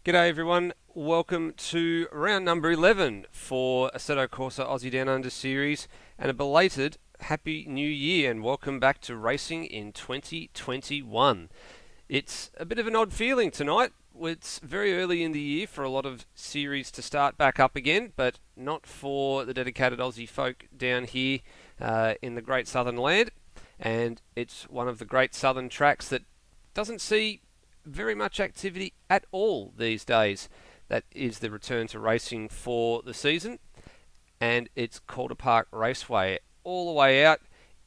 G'day everyone, welcome to round number 11 for Assetto Corsa Aussie Down Under Series and a belated Happy New Year and welcome back to racing in 2021. It's a bit of an odd feeling tonight. It's very early in the year for a lot of series to start back up again, but not for the dedicated Aussie folk down here in the Great Southern Land. And it's one of the great southern tracks that doesn't see very much activity at all these days. That is the return to racing for the season, and it's Calder Park Raceway, all the way out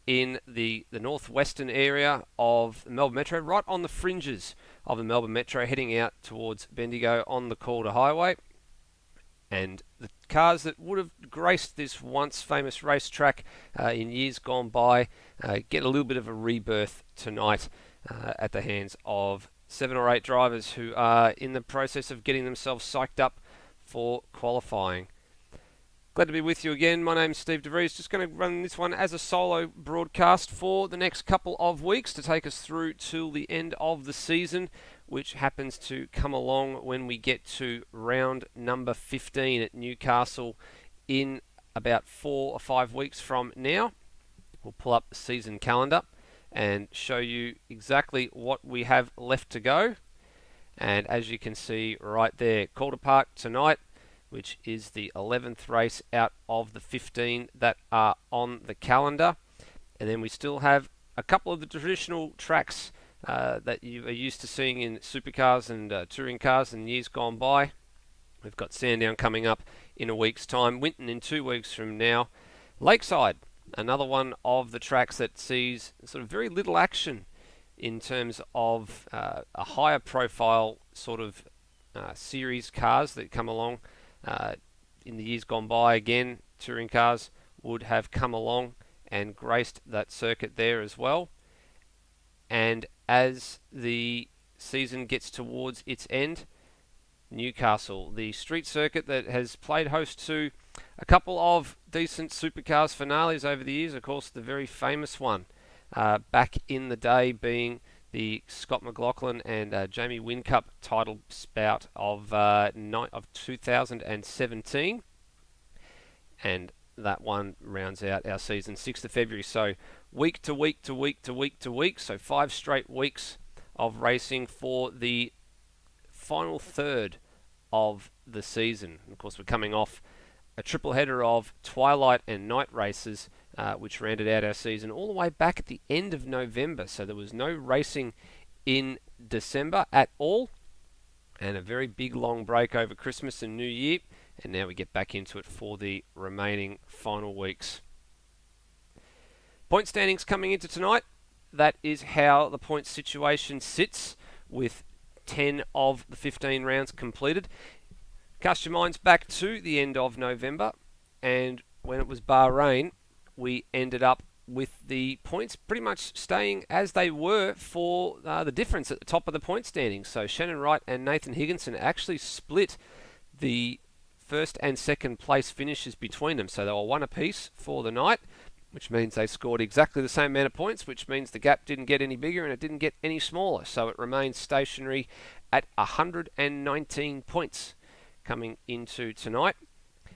in the northwestern area of the Melbourne Metro, right on the fringes of the Melbourne Metro, heading out towards Bendigo on the Calder Highway. And the cars that would have graced this once famous racetrack in years gone by get a little bit of a rebirth tonight at the hands of 7 or 8 drivers who are in the process of getting themselves psyched up for qualifying. Glad to be with you again. My name's Steve DeVries. Just going to run this one as a solo broadcast for the next couple of weeks to take us through till the end of the season, which happens to come along when we get to round number 15 at Newcastle in about 4 or 5 weeks from now. We'll pull up the season calendar and show you exactly what we have left to go. And as you can see right there, Calder Park tonight, which is the 11th race out of the 15 that are on the calendar. And then we still have a couple of the traditional tracks that you are used to seeing in supercars and touring cars in years gone by. We've got Sandown coming up in a week's time, Winton in 2 weeks from now, Lakeside, another one of the tracks that sees sort of very little action in terms of a higher profile sort of series cars that come along. In the years gone by, again, touring cars would have come along and graced that circuit there as well. And as the season gets towards its end, Newcastle, the street circuit that has played host to a couple of decent supercars finales over the years, of course the very famous one back in the day being the Scott McLaughlin and Jamie Whincup title spout of 2017, and that one rounds out our season 6th of February. So week to week to week to week to week, so 5 straight weeks of racing for the final third of the season. And of course, we're coming off a triple header of twilight and night races, which rounded out our season all the way back at the end of November. So there was no racing in December at all, and a very big long break over Christmas and New Year. And now we get back into it for the remaining final weeks. Point standings coming into tonight. That is how the point situation sits, with 10 of the 15 rounds completed. Cast your minds back to the end of November, and when it was Bahrain, we ended up with the points pretty much staying as they were for the difference at the top of the point standings. So Shannon Wright and Nathan Higginson actually split the first and second place finishes between them. So they were one apiece for the night, which means they scored exactly the same amount of points, which means the gap didn't get any bigger and it didn't get any smaller. So it remains stationary at 119 points coming into tonight,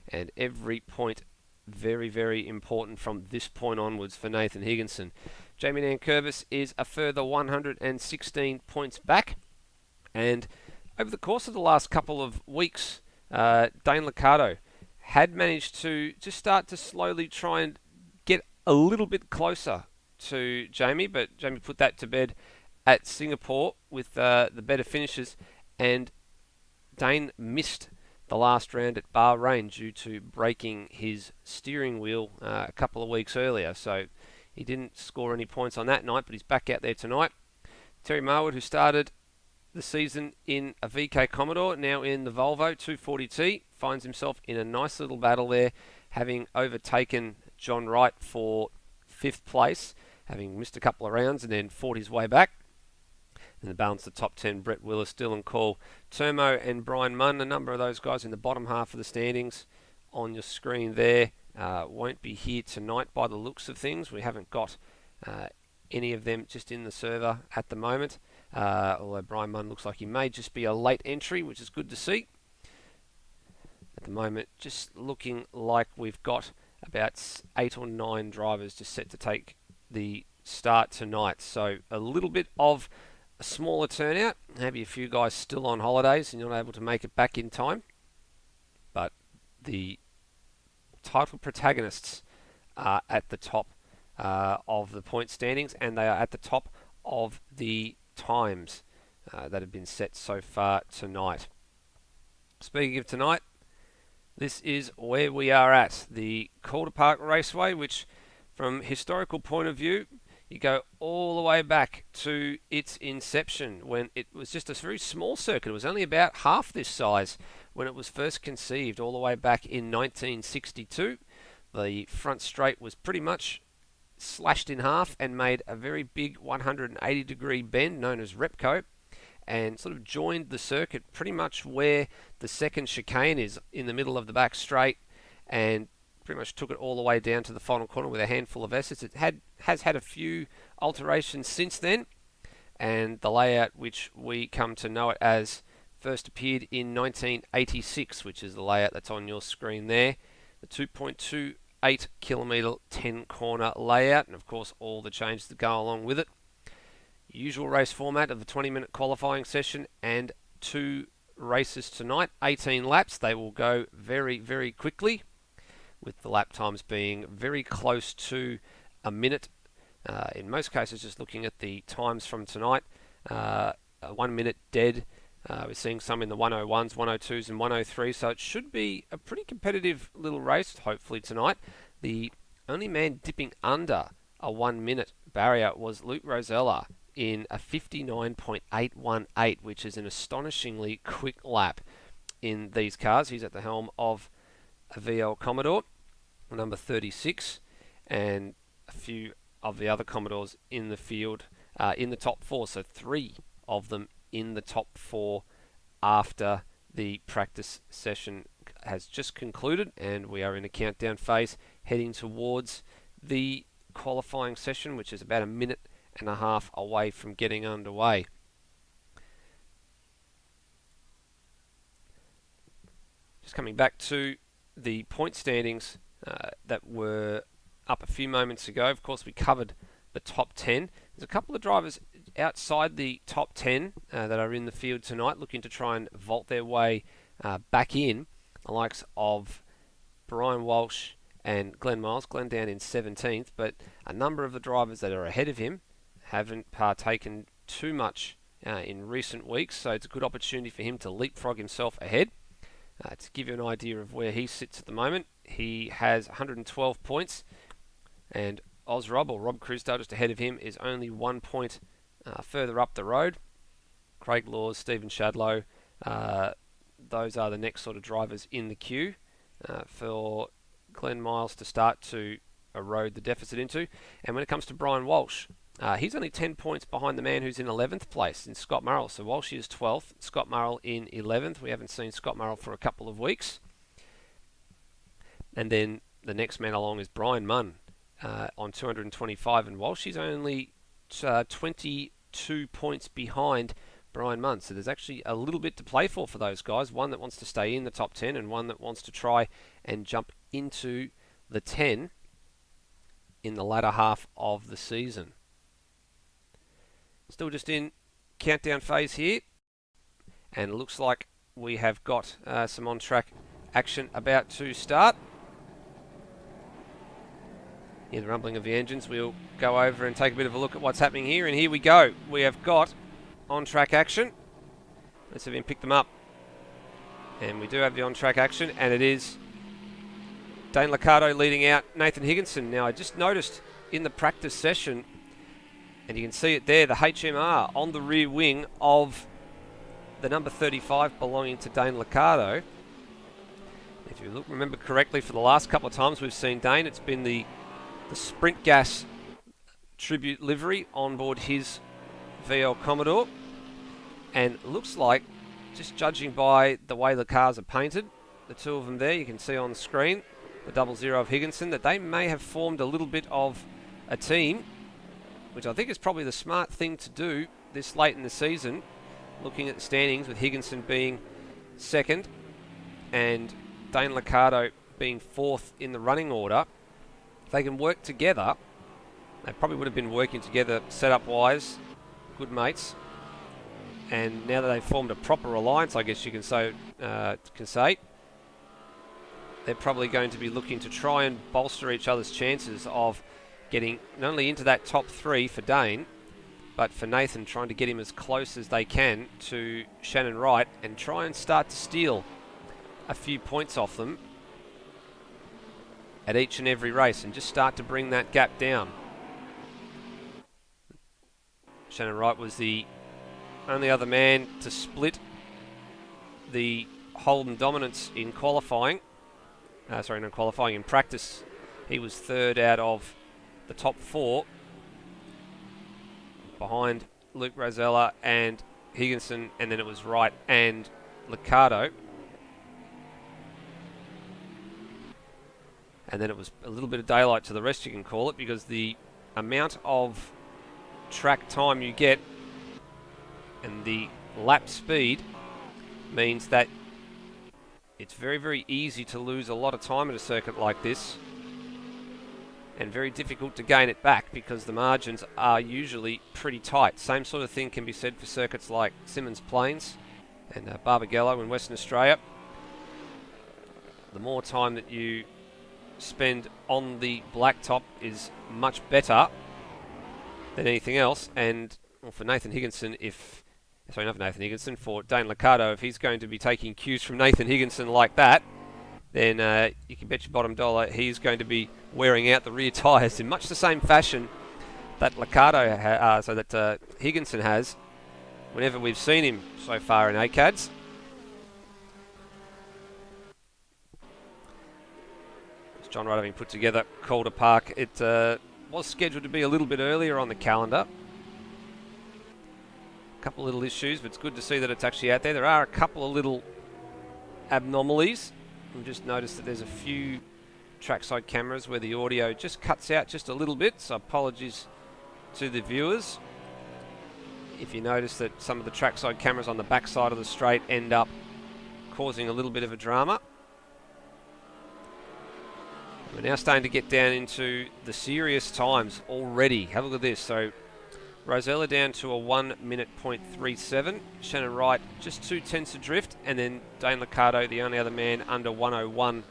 and every point very, very important from this point onwards for Nathan Higginson. Jamie Nankervis is a further 116 points back, and over the course of the last couple of weeks, Dane Licato had managed to just start to slowly try and get a little bit closer to Jamie, but Jamie put that to bed at Singapore with the better finishes, and Dane missed the last round at Bahrain due to breaking his steering wheel a couple of weeks earlier. So he didn't score any points on that night, but he's back out there tonight. Terry Marwood, who started the season in a VK Commodore, now in the Volvo 240T, finds himself in a nice little battle there, having overtaken John Wright for 5th place, having missed a couple of rounds and then fought his way back. In the balance, the top 10, Brett Willis, Dylan Call, Termo and Brian Munn, a number of those guys in the bottom half of the standings on your screen there. Won't be here tonight by the looks of things. We haven't got any of them just in the server at the moment. although Brian Munn looks like he may just be a late entry, which is good to see. At the moment, just looking like we've got about 8 or 9 drivers just set to take the start tonight. So a little bit of a smaller turnout. Maybe a few guys still on holidays and you're not able to make it back in time. But the title protagonists are at the top of the point standings, and they are at the top of the times that have been set so far tonight. Speaking of tonight, this is where we are at, the Calder Park Raceway, which from historical point of view, you go all the way back to its inception when it was just a very small circuit. It was only about half this size when it was first conceived, all the way back in 1962. The front straight was pretty much slashed in half and made a very big 180-degree bend known as Repco, and sort of joined the circuit pretty much where the second chicane is in the middle of the back straight, and pretty much took it all the way down to the final corner with a handful of S's. It has had a few alterations since then, and the layout which we come to know it as first appeared in 1986, which is the layout that's on your screen there. The 2.28 kilometre 10 corner layout, and of course all the changes that go along with it. Usual race format of the 20-minute qualifying session and 2 races tonight, 18 laps. They will go very, very quickly, with the lap times being very close to a minute. In most cases, just looking at the times from tonight, 1 minute dead. We're seeing some in the 101s, 102s and 103, so it should be a pretty competitive little race, hopefully, tonight. The only man dipping under a 1 minute barrier was Luke Rosella in a 59.818, which is an astonishingly quick lap in these cars. He's at the helm of a VL Commodore, number 36, and a few of the other Commodores in the field in the top 4, so 3 of them in the top 4 after the practice session has just concluded, and we are in a countdown phase heading towards the qualifying session, which is about a minute and a half away from getting underway. Just coming back to the point standings that were up a few moments ago. Of course, we covered the top 10. There's a couple of drivers outside the top 10 that are in the field tonight, looking to try and vault their way back in. The likes of Brian Walsh and Glenn Miles. Glenn down in 17th, but a number of the drivers that are ahead of him haven't partaken too much in recent weeks, so it's a good opportunity for him to leapfrog himself ahead. To give you an idea of where he sits at the moment, he has 112 points, and Rob Crusdale just ahead of him is only 1 point further up the road. Craig Laws, Stephen Shadlow, those are the next sort of drivers in the queue for Glenn Miles to start to erode the deficit into. And when it comes to Brian Walsh, he's only 10 points behind the man who's in 11th place, in Scott Murrell. So Walsh is 12th, Scott Murrell in 11th. We haven't seen Scott Murrell for a couple of weeks. And then the next man along is Brian Munn on 225, and Walsh is only 22 points behind Brian Munn. So there's actually a little bit to play for those guys. One that wants to stay in the top 10 and one that wants to try and jump into the 10 in the latter half of the season. Still just in countdown phase here, and it looks like we have got some on-track action about to start. Hear the rumbling of the engines. We'll go over and take a bit of a look at what's happening here, and here we go. We have got on-track action. Let's have him pick them up. And we do have the on-track action, and it is Dane Licato leading out Nathan Higginson. Now, I just noticed in the practice session, and you can see it there, the HMR on the rear wing of the number 35 belonging to Dane Licato. If you remember correctly, for the last couple of times we've seen Dane, it's been the Sprint Gas tribute livery on board his VL Commodore. And it looks like, just judging by the way the cars are painted, the two of them there, you can see on the screen, the 00 of Higginson, that they may have formed a little bit of a team, which I think is probably the smart thing to do this late in the season, looking at the standings with Higginson being second and Dane Licato being fourth in the running order, if they can work together, they probably would have been working together setup-wise, good mates, and now that they've formed a proper alliance, I guess you can say, they're probably going to be looking to try and bolster each other's chances of getting not only into that top three for Dane, but for Nathan, trying to get him as close as they can to Shannon Wright and try and start to steal a few points off them at each and every race and just start to bring that gap down. Shannon Wright was the only other man to split the Holden dominance in qualifying. In practice. He was third out of the top four, behind Luke Rosella and Higginson, and then it was Wright and Licato. And then it was a little bit of daylight to the rest, you can call it, because the amount of track time you get and the lap speed means that it's very, very easy to lose a lot of time at a circuit like this, and very difficult to gain it back because the margins are usually pretty tight. Same sort of thing can be said for circuits like Symmons Plains and Barbagallo in Western Australia. The more time that you spend on the blacktop is much better than anything else. And well, for Nathan Higginson, for Dane Licato, if he's going to be taking cues from Nathan Higginson like that, then you can bet your bottom dollar he's going to be wearing out the rear tyres in much the same fashion that Higginson has whenever we've seen him so far in ACADS. As John Wright having put together Calder Park, it was scheduled to be a little bit earlier on the calendar. A couple of little issues, but it's good to see that it's actually out there. There are a couple of little abnormalities. I've just noticed that there's a few trackside cameras where the audio just cuts out just a little bit, so apologies to the viewers. If you notice that some of the trackside cameras on the back side of the straight end up causing a little bit of a drama. We're now starting to get down into the serious times already. Have a look at this. So Rosella down to a 1 minute .37. Shannon Wright just 2/10 adrift, and then Dane Licato, the only other man under 101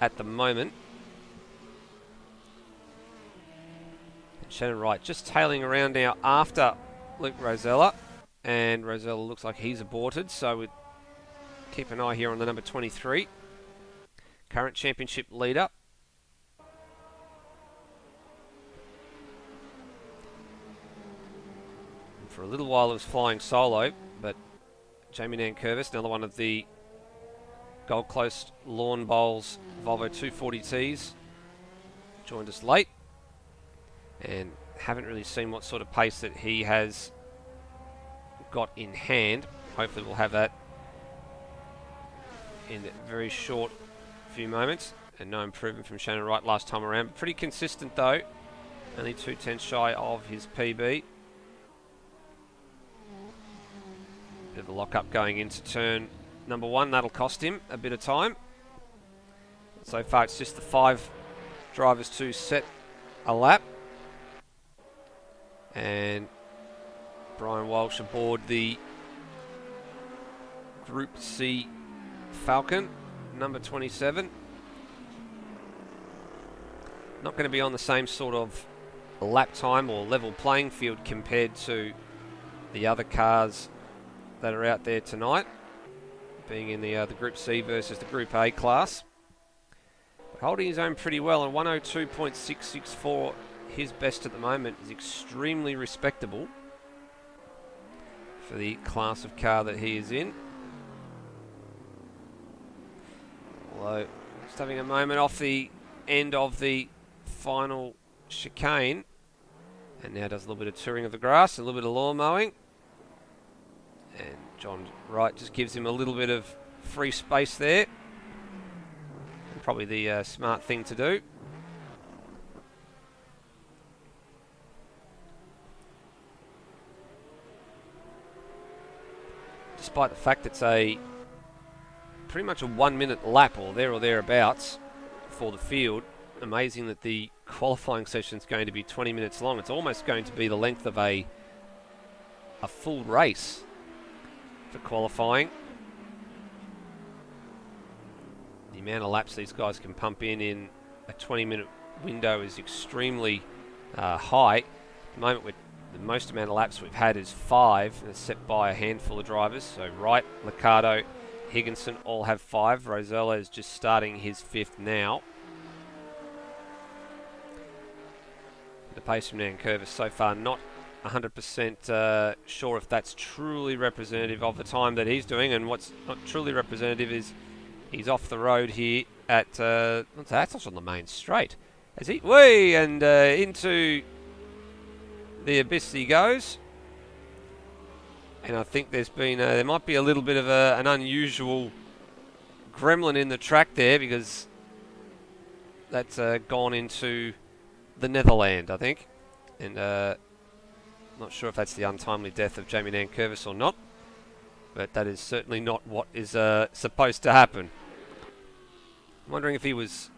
at the moment. And Shannon Wright just tailing around now after Luke Rosella, and Rosella looks like he's aborted, so we'll keep an eye here on the number 23, current championship leader. For a little while it was flying solo, but Jamie Nankervis, another one of the Gold Coast Lawn Bowls Volvo 240Ts, joined us late, and haven't really seen what sort of pace that he has got in hand. Hopefully we'll have that in a very short few moments, and no improvement from Shannon Wright last time around. Pretty consistent though, only 2/10 shy of his PB. Bit of a lock-up going into turn number one. That'll cost him a bit of time. So far it's just the 5 drivers to set a lap. And Brian Walsh aboard the Group C Falcon, number 27. Not going to be on the same sort of lap time or level playing field compared to the other cars that are out there tonight, being in the Group C versus the Group A class. But holding his own pretty well, and 102.664, his best at the moment, is extremely respectable for the class of car that he is in. Although, just having a moment off the end of the final chicane, and now does a little bit of touring of the grass, a little bit of lawn mowing. And John Wright just gives him a little bit of free space there. And probably the smart thing to do. despite the fact it's a pretty much a 1 minute lap or thereabouts for the field. Amazing that the qualifying session is going to be 20 minutes long. It's almost going to be the length of a full race for qualifying. The amount of laps these guys can pump in a 20-minute window is extremely high. At the moment, the most amount of laps we've had is 5, and it's set by a handful of drivers. So Wright, Licato, Higginson all have 5. Rosella is just starting his 5th now. The pace from Nankervis so far not 100% sure if that's truly representative of the time that he's doing, and what's not truly representative is he's off the road here at that's on the main straight. As he and into the abyss he goes. And I think there might be a little bit of an unusual gremlin in the track there, because that's gone into the Netherland, I think. And not sure if that's the untimely death of Jamie Nankervis or not, but that is certainly not what is supposed to happen. I'm wondering if he was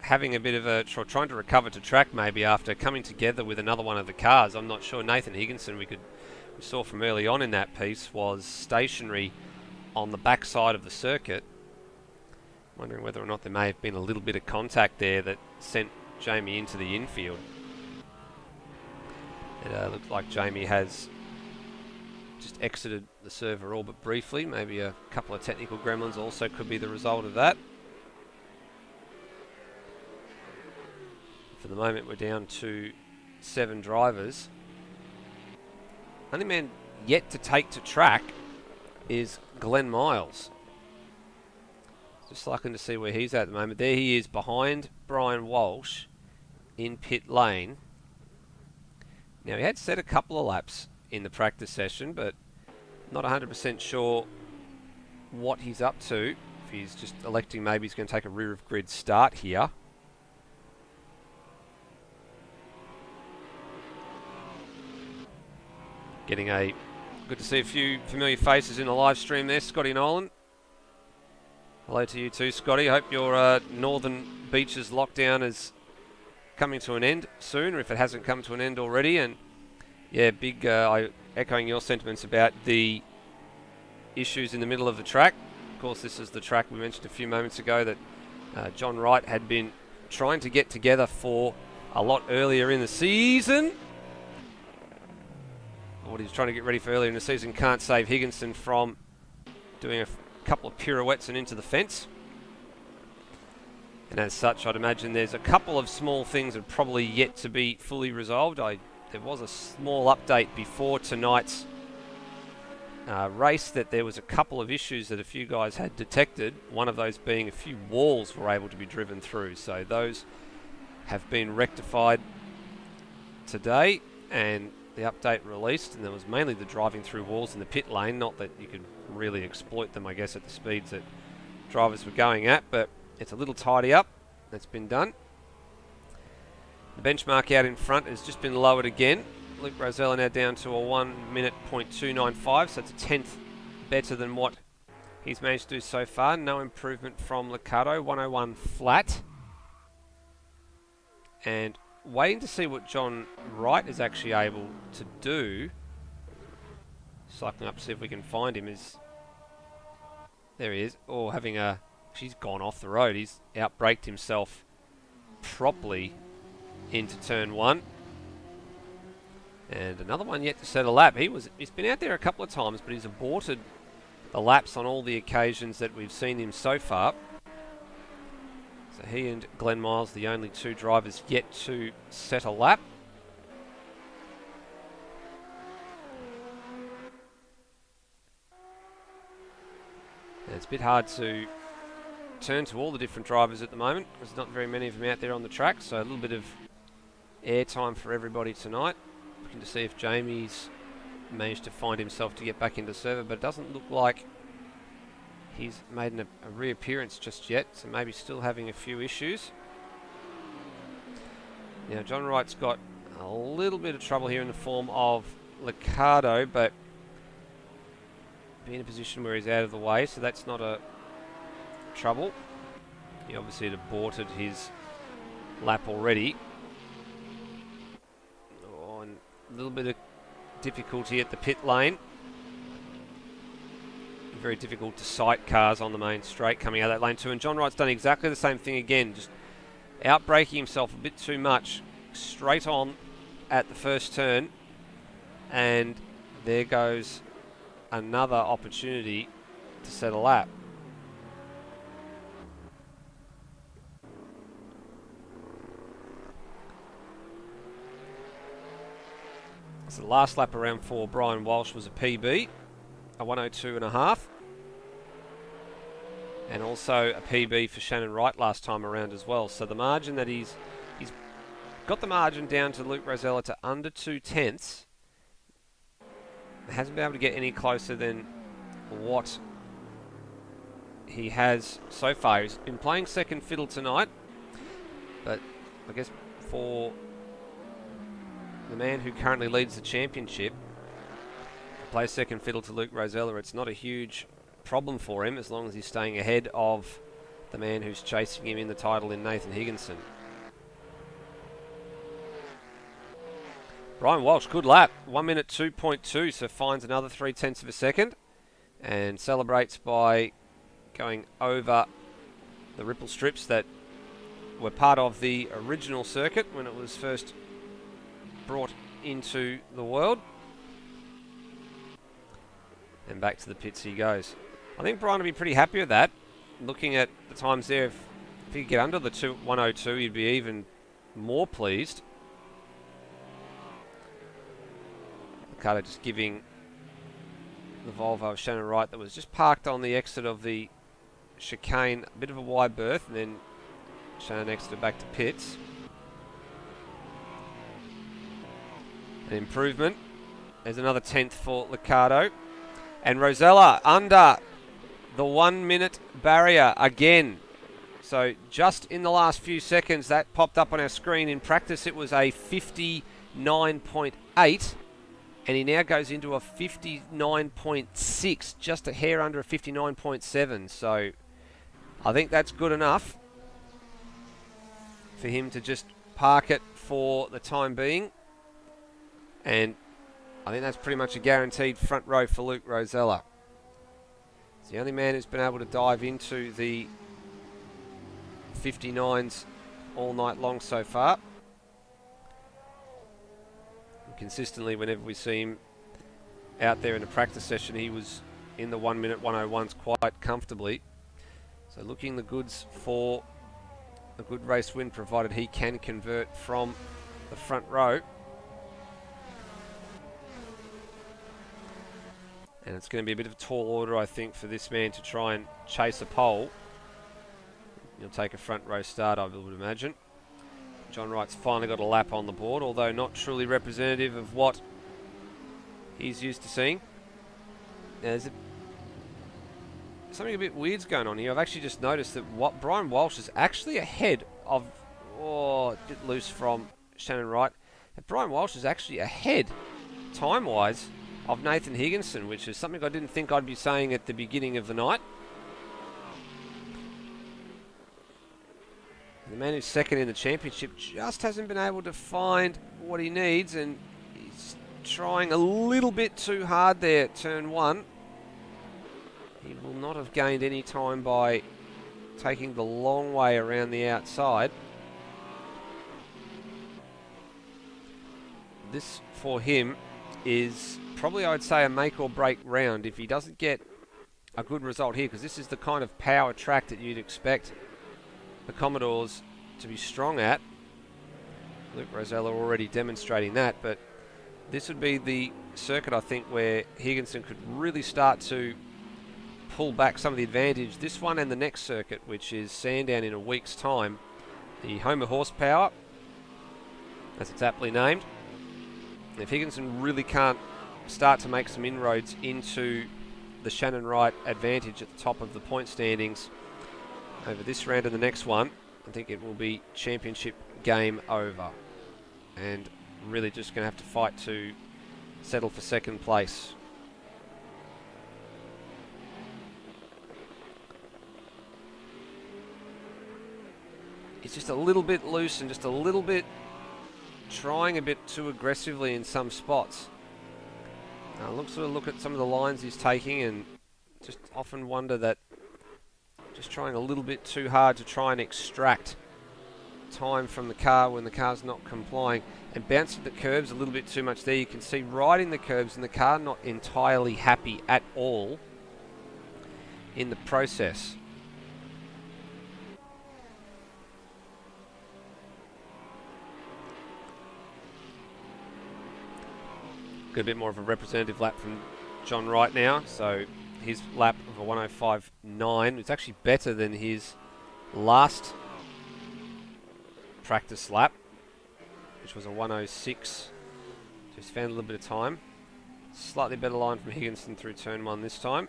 having a bit of trying to recover to track maybe after coming together with another one of the cars. I'm not sure. Nathan Higginson, we saw from early on in that piece, was stationary on the backside of the circuit. Wondering whether or not there may have been a little bit of contact there that sent Jamie into the infield. It looks like Jamie has just exited the server orbit briefly. Maybe a couple of technical gremlins also could be the result of that. For the moment, we're down to 7 drivers. Only man yet to take to track is Glenn Miles. Just looking to see where he's at the moment. There he is behind Brian Walsh in pit lane. Now, he had set a couple of laps in the practice session, but not 100% sure what he's up to. If he's just electing, maybe he's going to take a rear of grid start here. Good to see a few familiar faces in the live stream there. Scotty Nolan. Hello to you too, Scotty. Hope your northern beaches lockdown is coming to an end soon, or if it hasn't come to an end already. And yeah, echoing your sentiments about the issues in the middle of the track. Of course, this is the track we mentioned a few moments ago that John Wright had been trying to get together for a lot earlier in the season. What he was trying to get ready for earlier in the season can't save Higginson from doing a couple of pirouettes and into the fence. And as such, I'd imagine there's a couple of small things that are probably yet to be fully resolved. There was a small update before tonight's race that there was a couple of issues that a few guys had detected. One of those being a few walls were able to be driven through. So those have been rectified today, and the update released, and there was mainly the driving through walls in the pit lane. Not that you could really exploit them, I guess, at the speeds that drivers were going at, but it's a little tidy up. That's been done. The benchmark out in front has just been lowered again. Luke Rosella now down to a 1 minute .295, so it's a 10th better than what he's managed to do so far. No improvement from Licato, 101 flat. And waiting to see what John Wright is actually able to do. Cycling up to see if we can find him. There he is. Oh, she's gone off the road. He's outbraked himself properly into turn 1. And another one yet to set a lap. He's been out there a couple of times, but he's aborted the laps on all the occasions that we've seen him so far. So he and Glenn Miles, the only 2 drivers yet to set a lap. And it's a bit hard to turn to all the different drivers at the moment. There's not very many of them out there on the track, so a little bit of airtime for everybody tonight. Looking to see if Jamie's managed to find himself to get back into server, but it doesn't look like he's made a reappearance just yet, so maybe still having a few issues. Now, John Wright's got a little bit of trouble here in the form of Licato, but be in a position where he's out of the way, so that's not a trouble. He obviously had aborted his lap already. Oh, and a little bit of difficulty at the pit lane. Very difficult to sight cars on the main straight coming out of that lane too. And John Wright's done exactly the same thing again, just outbraking himself a bit too much, straight on at the first turn. And there goes another opportunity to set a lap. So the last lap around for Brian Walsh was a PB, a 1:02.5. And also a PB for Shannon Wright last time around as well. So the margin that he's got the margin down to Luke Rosella to under 2/10. Hasn't been able to get any closer than what he has so far. He's been playing second fiddle tonight, but I guess for the man who currently leads the championship, plays second fiddle to Luke Rosella, it's not a huge problem for him as long as he's staying ahead of the man who's chasing him in the title in Nathan Higginson. Brian Walsh, good lap, 1 minute 2.2, so finds another 0.3 of a second and celebrates by going over the ripple strips that were part of the original circuit when it was first brought into the world. And back to the pits he goes. I think Brian will be pretty happy with that. Looking at the times there, if he could get under the 1:02, he'd be even more pleased. Licato just giving the Volvo of Shannon Wright that was just parked on the exit of the chicane a bit of a wide berth, and then Shannon exited back to pits. An improvement. There's another 10th for Licato. And Rosella under the 1 minute barrier again. So just in the last few seconds that popped up on our screen. In practice it was a 59.8 and he now goes into a 59.6, just a hair under a 59.7. So I think that's good enough for him to just park it for the time being. And I think that's pretty much a guaranteed front row for Luke Rosella. He's the only man who's been able to dive into the 59s all night long so far. And consistently, whenever we see him out there in a practice session, he was in the 1 minute 1:01s quite comfortably. So looking the goods for a good race win, provided he can convert from the front row. And it's going to be a bit of a tall order, I think, for this man to try and chase a pole. He'll take a front row start, I would imagine. John Wright's finally got a lap on the board, although not truly representative of what he's used to seeing. Now, there's something a bit weird's going on here. I've actually just noticed that Brian Walsh is actually ahead of... Oh, a bit loose from Shannon Wright. And Brian Walsh is actually ahead, time-wise, of Nathan Higginson, which is something I didn't think I'd be saying at the beginning of the night. The man who's second in the championship just hasn't been able to find what he needs, and he's trying a little bit too hard there at turn one. He will not have gained any time by taking the long way around the outside. This, for him, is probably, I'd say, a make or break round if he doesn't get a good result here, because this is the kind of power track that you'd expect the Commodores to be strong at. Luke Rosella already demonstrating that, but this would be the circuit, I think, where Higginson could really start to pull back some of the advantage. This one and the next circuit, which is Sandown in a week's time, the home of horsepower, as it's aptly named. If Higginson really can't start to make some inroads into the Shannon Wright advantage at the top of the point standings over this round and the next one, I think it will be championship game over. And really just going to have to fight to settle for second place. He's just a little bit loose and just a little bit trying a bit too aggressively in some spots. Look at some of the lines he's taking and just often wonder that just trying a little bit too hard to try and extract time from the car when the car's not complying, and bouncing the curbs a little bit too much there. You can see riding the curbs and the car not entirely happy at all in the process. Got a bit more of a representative lap from John Wright now, so his lap of a 105.9 is actually better than his last practice lap, which was a 106. Just found a little bit of time. Slightly better line from Higginson through turn 1 this time.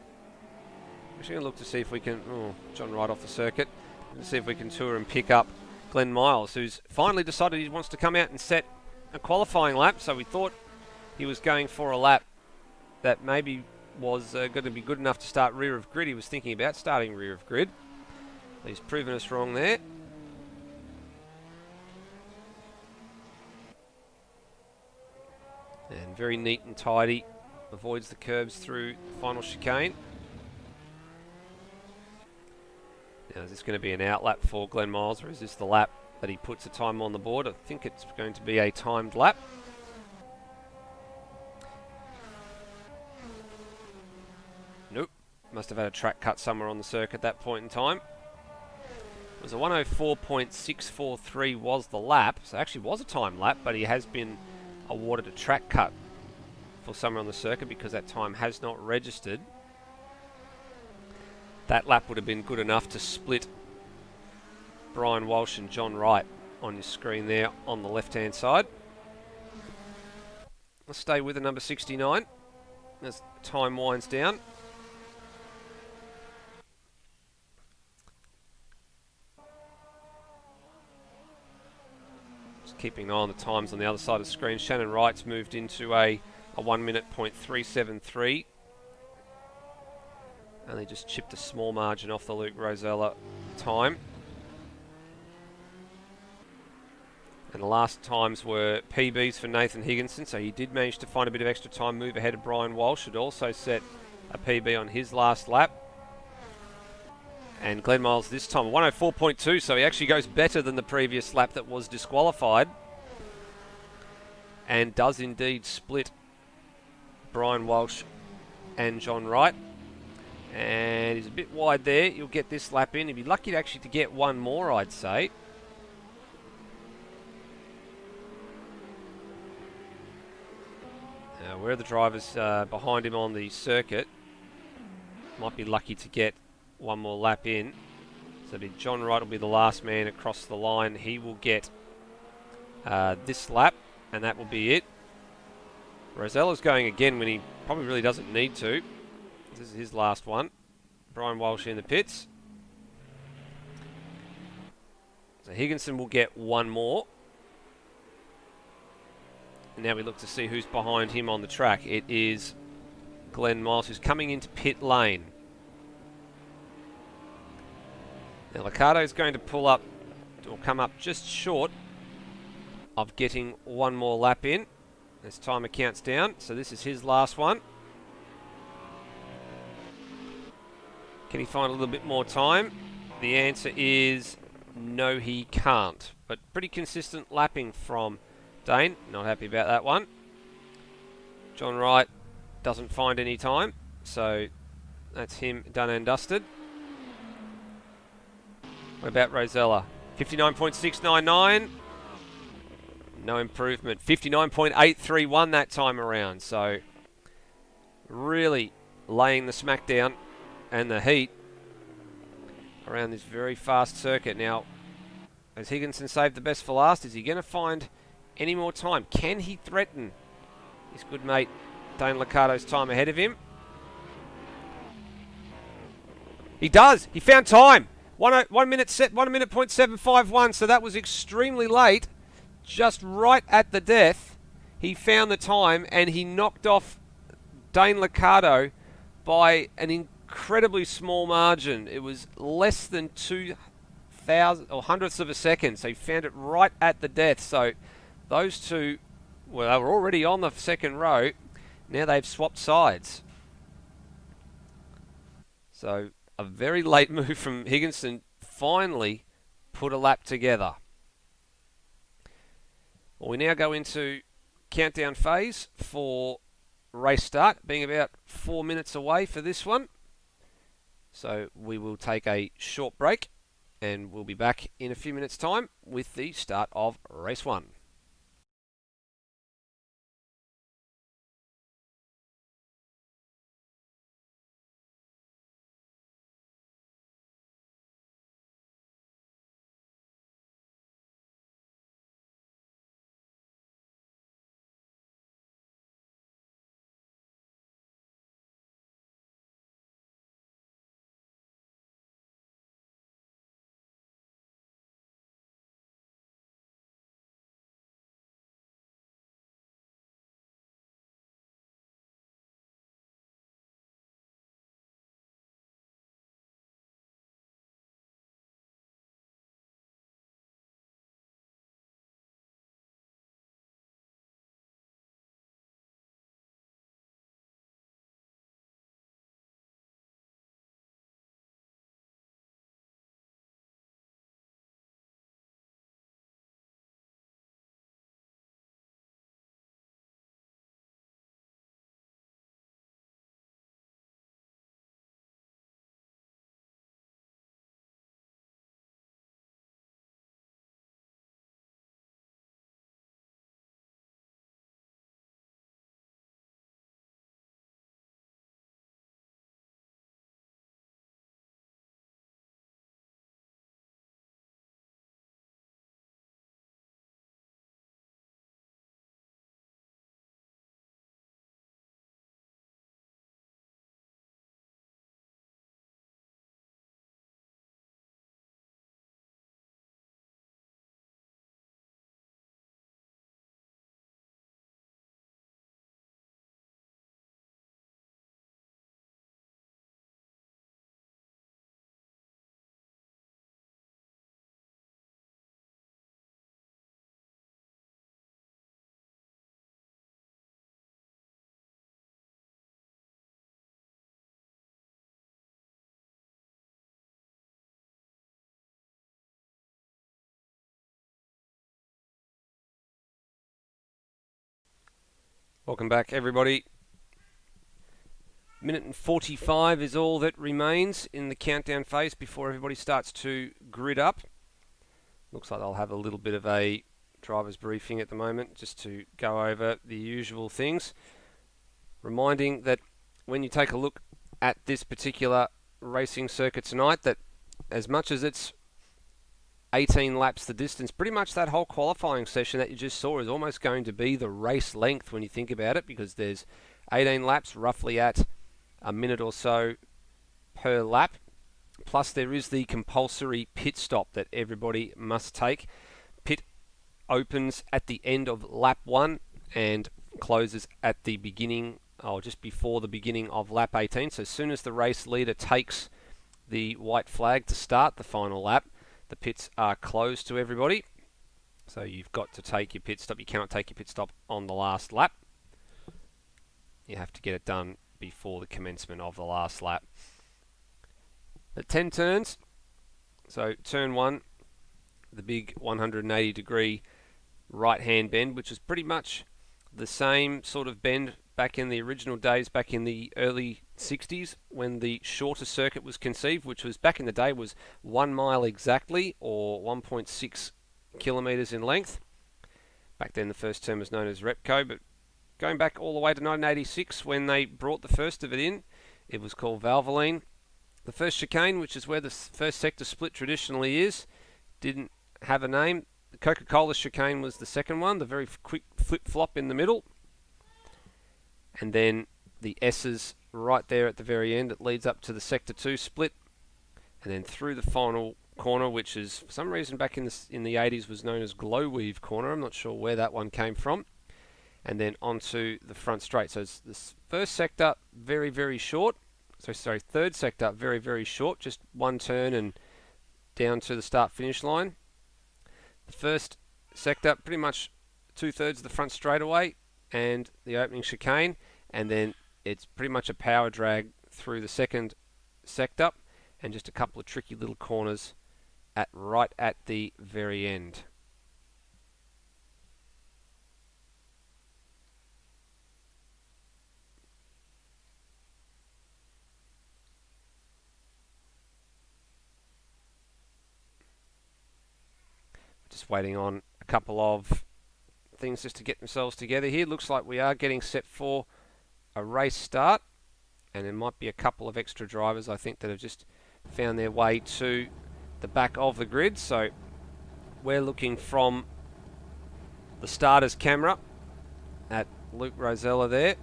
We're actually going to look to see if we can... John Wright off the circuit. Let's see if we can tour and pick up Glenn Miles, who's finally decided he wants to come out and set a qualifying lap. So we thought he was going for a lap that maybe was going to be good enough to start rear of grid. He was thinking about starting rear of grid. He's proven us wrong there. And very neat and tidy. Avoids the curbs through the final chicane. Now, is this going to be an out lap for Glenn Miles, or is this the lap that he puts a time on the board? I think it's going to be a timed lap. Nope. Must have had a track cut somewhere on the circuit at that point in time. It was a 104.643 was the lap. So it actually was a time lap, but he has been awarded a track cut for somewhere on the circuit because that time has not registered. That lap would have been good enough to split Brian Walsh and John Wright on your screen there on the left-hand side. Let's stay with the number 69 as time winds down. Just keeping an eye on the times on the other side of the screen. Shannon Wright's moved into a 1 minute .373. Only just chipped a small margin off the Luke Rosella time. And the last times were PBs for Nathan Higginson, so he did manage to find a bit of extra time, move ahead of Brian Walsh, who'd also set a PB on his last lap. And Glenn Miles this time, 104.2, so he actually goes better than the previous lap that was disqualified. And does indeed split Brian Walsh and John Wright. And he's a bit wide there. You'll get this lap in. He'd be lucky to actually to get one more, I'd say. Now, where are the drivers behind him on the circuit? Might be lucky to get one more lap in. So John Wright will be the last man across the line. He will get this lap, and that will be it. Rosella's going again when he probably really doesn't need to. This is his last one. Brian Walsh in the pits. So Higginson will get one more. And now we look to see who's behind him on the track. It is Glenn Miles, who's coming into pit lane. Now Licato is going to pull up, or come up just short of getting one more lap in. As timer counts down. So this is his last one. Can he find a little bit more time? The answer is no, he can't. But pretty consistent lapping from Dane. Not happy about that one. John Wright doesn't find any time. So that's him done and dusted. What about Rosella? 59.699. No improvement. 59.831 that time around. So really laying the smack down and the heat around this very fast circuit. Now, has Higginson saved the best for last? Is he going to find any more time? Can he threaten his good mate Dane Licato's time ahead of him? He does. He found time. 1 minute .751. So that was extremely late. Just right at the death, he found the time and he knocked off Dane Licato by an incredibly small margin. It was less than 2 thousand or hundredths of a second. So he found it right at the death. So those two, well, they were already on the second row. Now they've swapped sides. So a very late move from Higginson finally put a lap together. Well, we now go into countdown phase for race start, being about 4 minutes away for this one. So we will take a short break and we'll be back in a few minutes' time with the start of race 1. Welcome back, everybody. Minute and 45 is all that remains in the countdown phase before everybody starts to grid up. Looks like I'll have a little bit of a driver's briefing at the moment just to go over the usual things. Reminding that when you take a look at this particular racing circuit tonight, that as much as it's 18 laps the distance, pretty much that whole qualifying session that you just saw is almost going to be the race length when you think about it, because there's 18 laps roughly at a minute or so per lap. Plus there is the compulsory pit stop that everybody must take. Pit opens at the end of lap 1 and closes at the beginning, or just before the beginning of lap 18. So as soon as the race leader takes the white flag to start the final lap, the pits are closed to everybody. So you've got to take your pit stop. You cannot take your pit stop on the last lap. You have to get it done before the commencement of the last lap. At 10 turns, so turn 1, the big 180 degree right hand bend, which is pretty much the same sort of bend back in the original days, back in the early 60s when the shorter circuit was conceived, which was back in the day was 1 mile exactly, or 1.6 kilometres in length. Back then the first term was known as Repco, but going back all the way to 1986 when they brought the first of it in, it was called Valvoline. The first chicane, which is where the first sector split traditionally is, didn't have a name. The Coca-Cola chicane was the second one, the very quick flip-flop in the middle. And then the S's right there at the very end. It leads up to the Sector 2 split. And then through the final corner, which is, for some reason, back in the 80s was known as Glow Weave Corner. I'm not sure where that one came from. And then onto the front straight. So it's this first sector, very, very short. Third sector, very, very short. Just one turn and down to the start-finish line. The first sector, pretty much 2/3 of the front straightaway and the opening chicane, and then it's pretty much a power drag through the second sector and just a couple of tricky little corners right at the very end. Just waiting on a couple of things just to get themselves together here. Looks like we are getting set for a race start, and there might be a couple of extra drivers, I think, that have just found their way to the back of the grid. So we're looking from the starter's camera at Luke Rosella there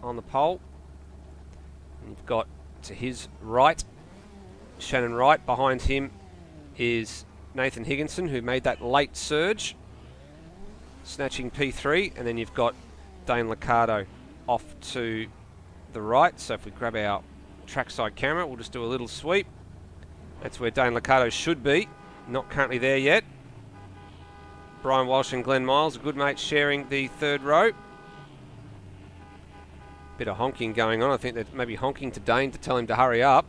on the pole. And you've got to his right Shannon Wright. Behind him is Nathan Higginson, who made that late surge, snatching P3, and then you've got Dane Licato off to the right. So if we grab our trackside camera, we'll just do a little sweep. That's where Dane Licato should be, not currently there yet. Brian Walsh and Glenn Miles, a good mate, sharing the third row. Bit of honking going on. I think they're maybe honking to Dane to tell him to hurry up.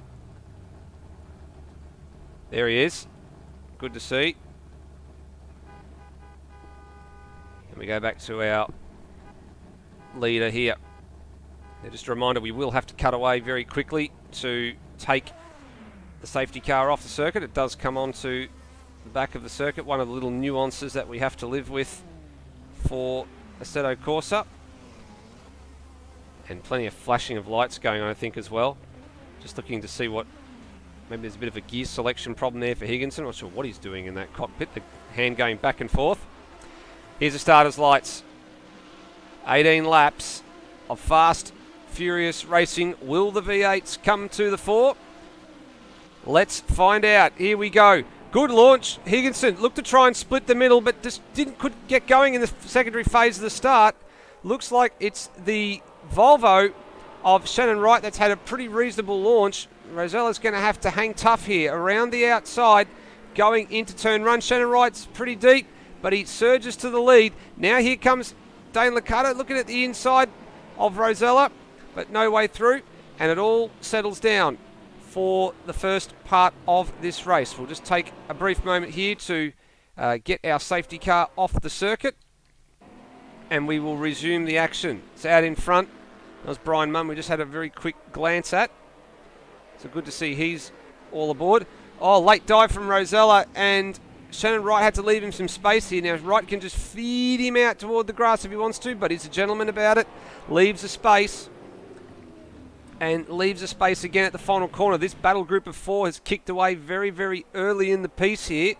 There he is. Good to see. And we go back to our leader here. Now just a reminder, we will have to cut away very quickly to take the safety car off the circuit. It does come onto the back of the circuit. One of the little nuances that we have to live with for Assetto Corsa. And plenty of flashing of lights going on, I think, as well. Just looking to see what... Maybe there's a bit of a gear selection problem there for Higginson. I'm not sure what he's doing in that cockpit. The hand going back and forth. Here's the starter's lights. 18 laps of fast, furious racing. Will the V8s come to the fore? Let's find out. Here we go. Good launch. Higginson looked to try and split the middle, but just couldn't get going in the secondary phase of the start. Looks like it's the Volvo of Shannon Wright that's had a pretty reasonable launch. Rosella's going to have to hang tough here around the outside going into turn one. Shannon Wright's pretty deep, but he surges to the lead. Now here comes Dane Licato looking at the inside of Rosella, but no way through, and it all settles down for the first part of this race. We'll just take a brief moment here to get our safety car off the circuit, and we will resume the action. It's out in front. That was Brian Munn we just had a very quick glance at. So good to see he's all aboard. Oh, late dive from Rosella, and Shannon Wright had to leave him some space here. Now, Wright can just feed him out toward the grass if he wants to, but he's a gentleman about it. Leaves a space, and leaves a space again at the final corner. This battle group of four has kicked away very, very early in the piece here.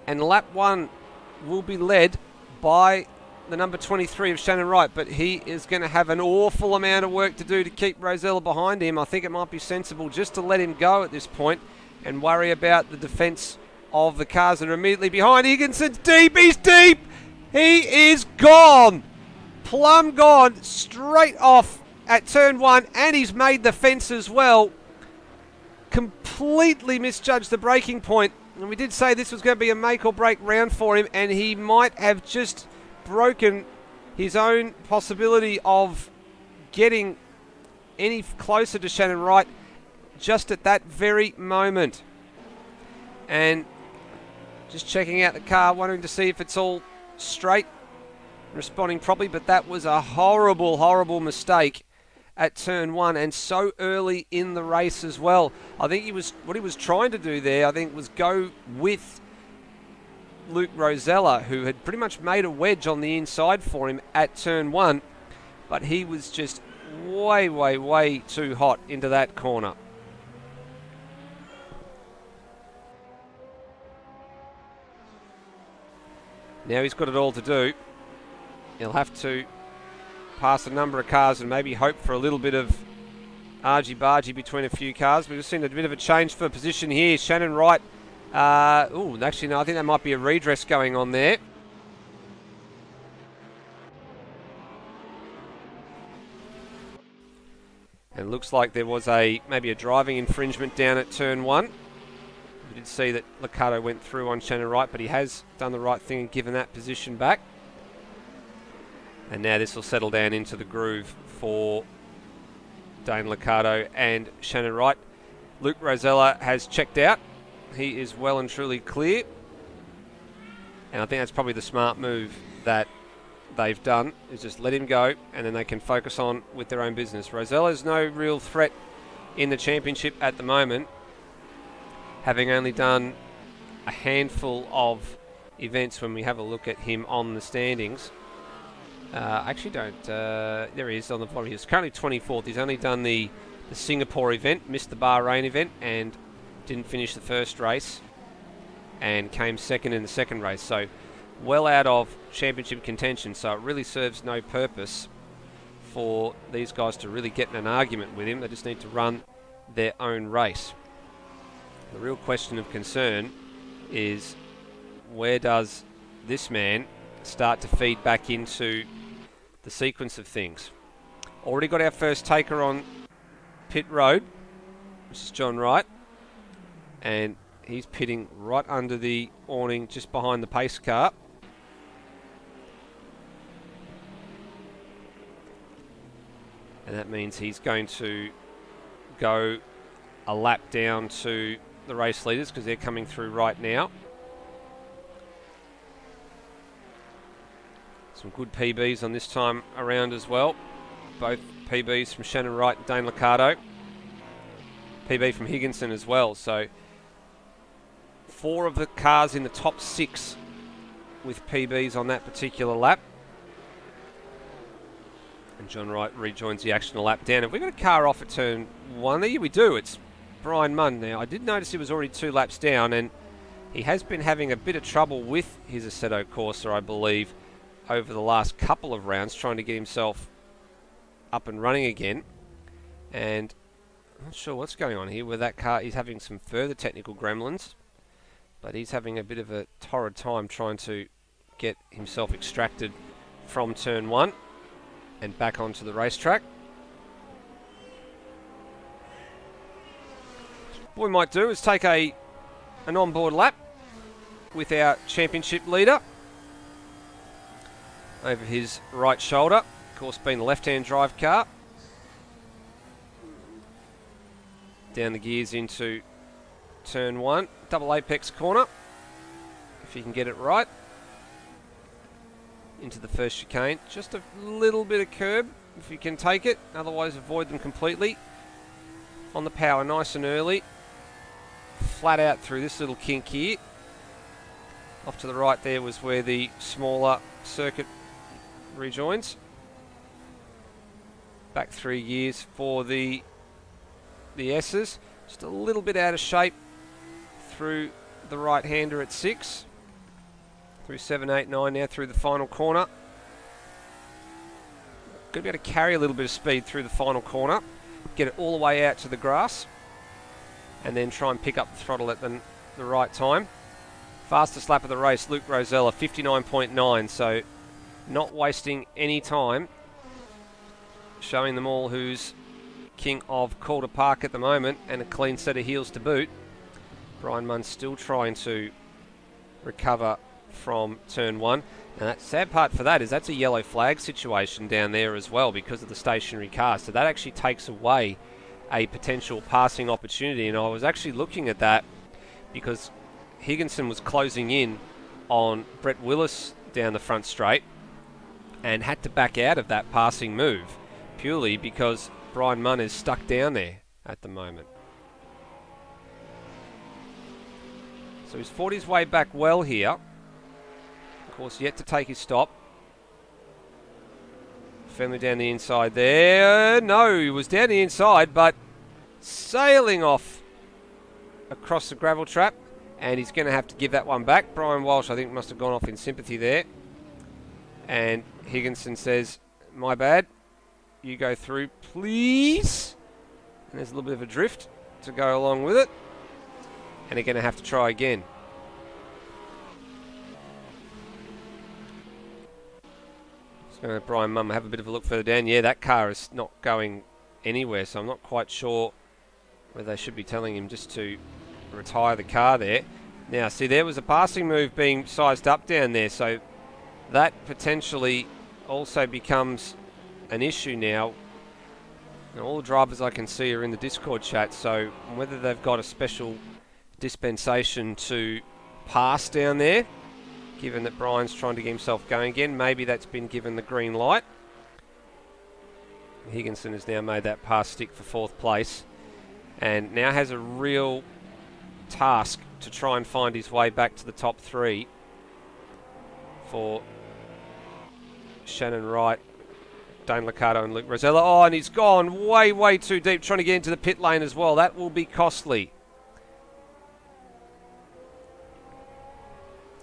And lap one will be led by the number 23 of Shannon Wright, but he is going to have an awful amount of work to do to keep Rosella behind him. I think it might be sensible just to let him go at this point and worry about the defence of the cars that are immediately behind. Higginson's deep, he's deep! He is gone! Plumb gone, straight off at turn one, and he's made the fence as well. Completely misjudged the braking point, and we did say this was going to be a make or break round for him, and he might have just broken his own possibility of getting any closer to Shannon Wright just at that very moment. And just checking out the car, wondering to see if it's all straight, responding properly, but that was a horrible, horrible mistake at turn one, and so early in the race as well. I think what he was trying to do there, I think, was go with Luke Rosella, who had pretty much made a wedge on the inside for him at turn one, but he was just way, way, way too hot into that corner. Now he's got it all to do. He'll have to pass a number of cars and maybe hope for a little bit of argy-bargy between a few cars. We've just seen a bit of a change for position here. Shannon Wright. Actually, no, I think there might be a redress going on there. And it looks like there was maybe a driving infringement down at turn one. We did see that Licato went through on Shannon Wright, but he has done the right thing and given that position back. And now this will settle down into the groove for Dane Licato and Shannon Wright. Luke Rosella has checked out. He is well and truly clear. And I think that's probably the smart move that they've done, is just let him go and then they can focus on with their own business. Rosella's no real threat in the championship at the moment, having only done a handful of events when we have a look at him on the standings. Actually don't, there he is on the bottom. He's currently 24th. He's only done the Singapore event, missed the Bahrain event and didn't finish the first race and came second in the second race. So well out of championship contention. So it really serves no purpose for these guys to really get in an argument with him. They just need to run their own race. The real question of concern is, where does this man start to feed back into the sequence of things? Already got our first taker on pit road, which is John Wright, and he's pitting right under the awning just behind the pace car. And that means he's going to go a lap down to the race leaders because they're coming through right now. Some good PBs on this time around as well. Both PBs from Shannon Wright and Dane Licato. PB from Higginson as well. So 4 of the cars in the top 6 with PBs on that particular lap. And John Wright rejoins the action a lap down. Have we got a car off at turn 1 there? Yeah, we do. It's Brian Munn now. I did notice he was already 2 laps down, and he has been having a bit of trouble with his Assetto Corsa, I believe, over the last couple of rounds, trying to get himself up and running again. And I'm not sure what's going on here with that car. He's having some further technical gremlins, but he's having a bit of a torrid time trying to get himself extracted from turn 1 and back onto the racetrack. What we might do is take an onboard lap with our championship leader over his right shoulder, of course being the left-hand drive car. Down the gears into turn 1, double apex corner, if you can get it right. Into the first chicane, just a little bit of curb if you can take it, otherwise avoid them completely. On the power nice and early, flat out through this little kink here. Off to the right there was where the smaller circuit rejoins. Back 3 gears for the S's. Just a little bit out of shape through the right-hander at 6. Through 7, 8, 9 now through the final corner. Got to be able to carry a little bit of speed through the final corner. Get it all the way out to the grass. And then try and pick up the throttle at the right time. Fastest lap of the race, Luke Rosella, 59.9. So not wasting any time. Showing them all who's King of Calder Park at the moment, and a clean set of heels to boot. Brian Munn still trying to recover from turn 1. And that sad part for that is that's a yellow flag situation down there as well because of the stationary car. So that actually takes away a potential passing opportunity. And I was actually looking at that because Higginson was closing in on Brett Willis down the front straight and had to back out of that passing move purely because Brian Munn is stuck down there at the moment. So he's fought his way back well here. Of course, yet to take his stop. Firmly down the inside there. No, he was down the inside, but sailing off across the gravel trap. And he's going to have to give that one back. Brian Walsh, I think, must have gone off in sympathy there. And Higginson says, my bad. You go through, please. And there's a little bit of a drift to go along with it. And they're going to have to try again. So Brian Munn, have a bit of a look further down. Yeah, that car is not going anywhere, so I'm not quite sure whether they should be telling him just to retire the car there. Now, see, there was a passing move being sized up down there, so that potentially also becomes an issue now. And all the drivers I can see are in the Discord chat, so whether they've got a special dispensation to pass down there, given that Brian's trying to get himself going again, maybe that's been given the green light. Higginson has now made that pass stick for 4th place, and now has a real task to try and find his way back to the top 3 for Shannon Wright, Dane Licato and Luke Rosella. Oh, and he's gone way, way too deep, trying to get into the pit lane as well. That will be costly.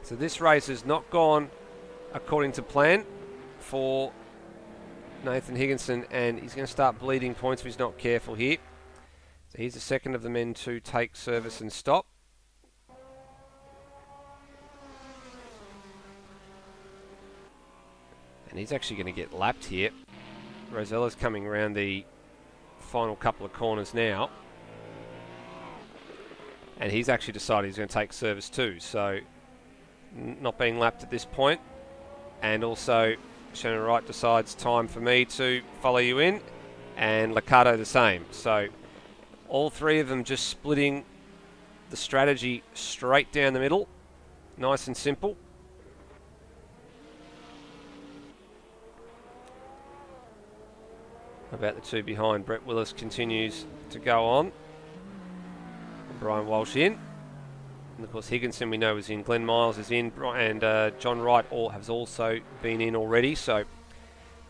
So this race has not gone according to plan for Nathan Higginson, and he's going to start bleeding points if he's not careful here. So he's the second of the men to take service and stop. And he's actually going to get lapped here. Rosella's coming around the final couple of corners now. And he's actually decided he's going to take service too. So not being lapped at this point. And also Shannon Wright decides time for me to follow you in. And Licato the same. So all three of them just splitting the strategy straight down the middle. Nice and simple. About the two behind. Brett Willis continues to go on. Brian Walsh in. And of course Higginson we know is in. Glenn Miles is in. And John Wright has also been in already. So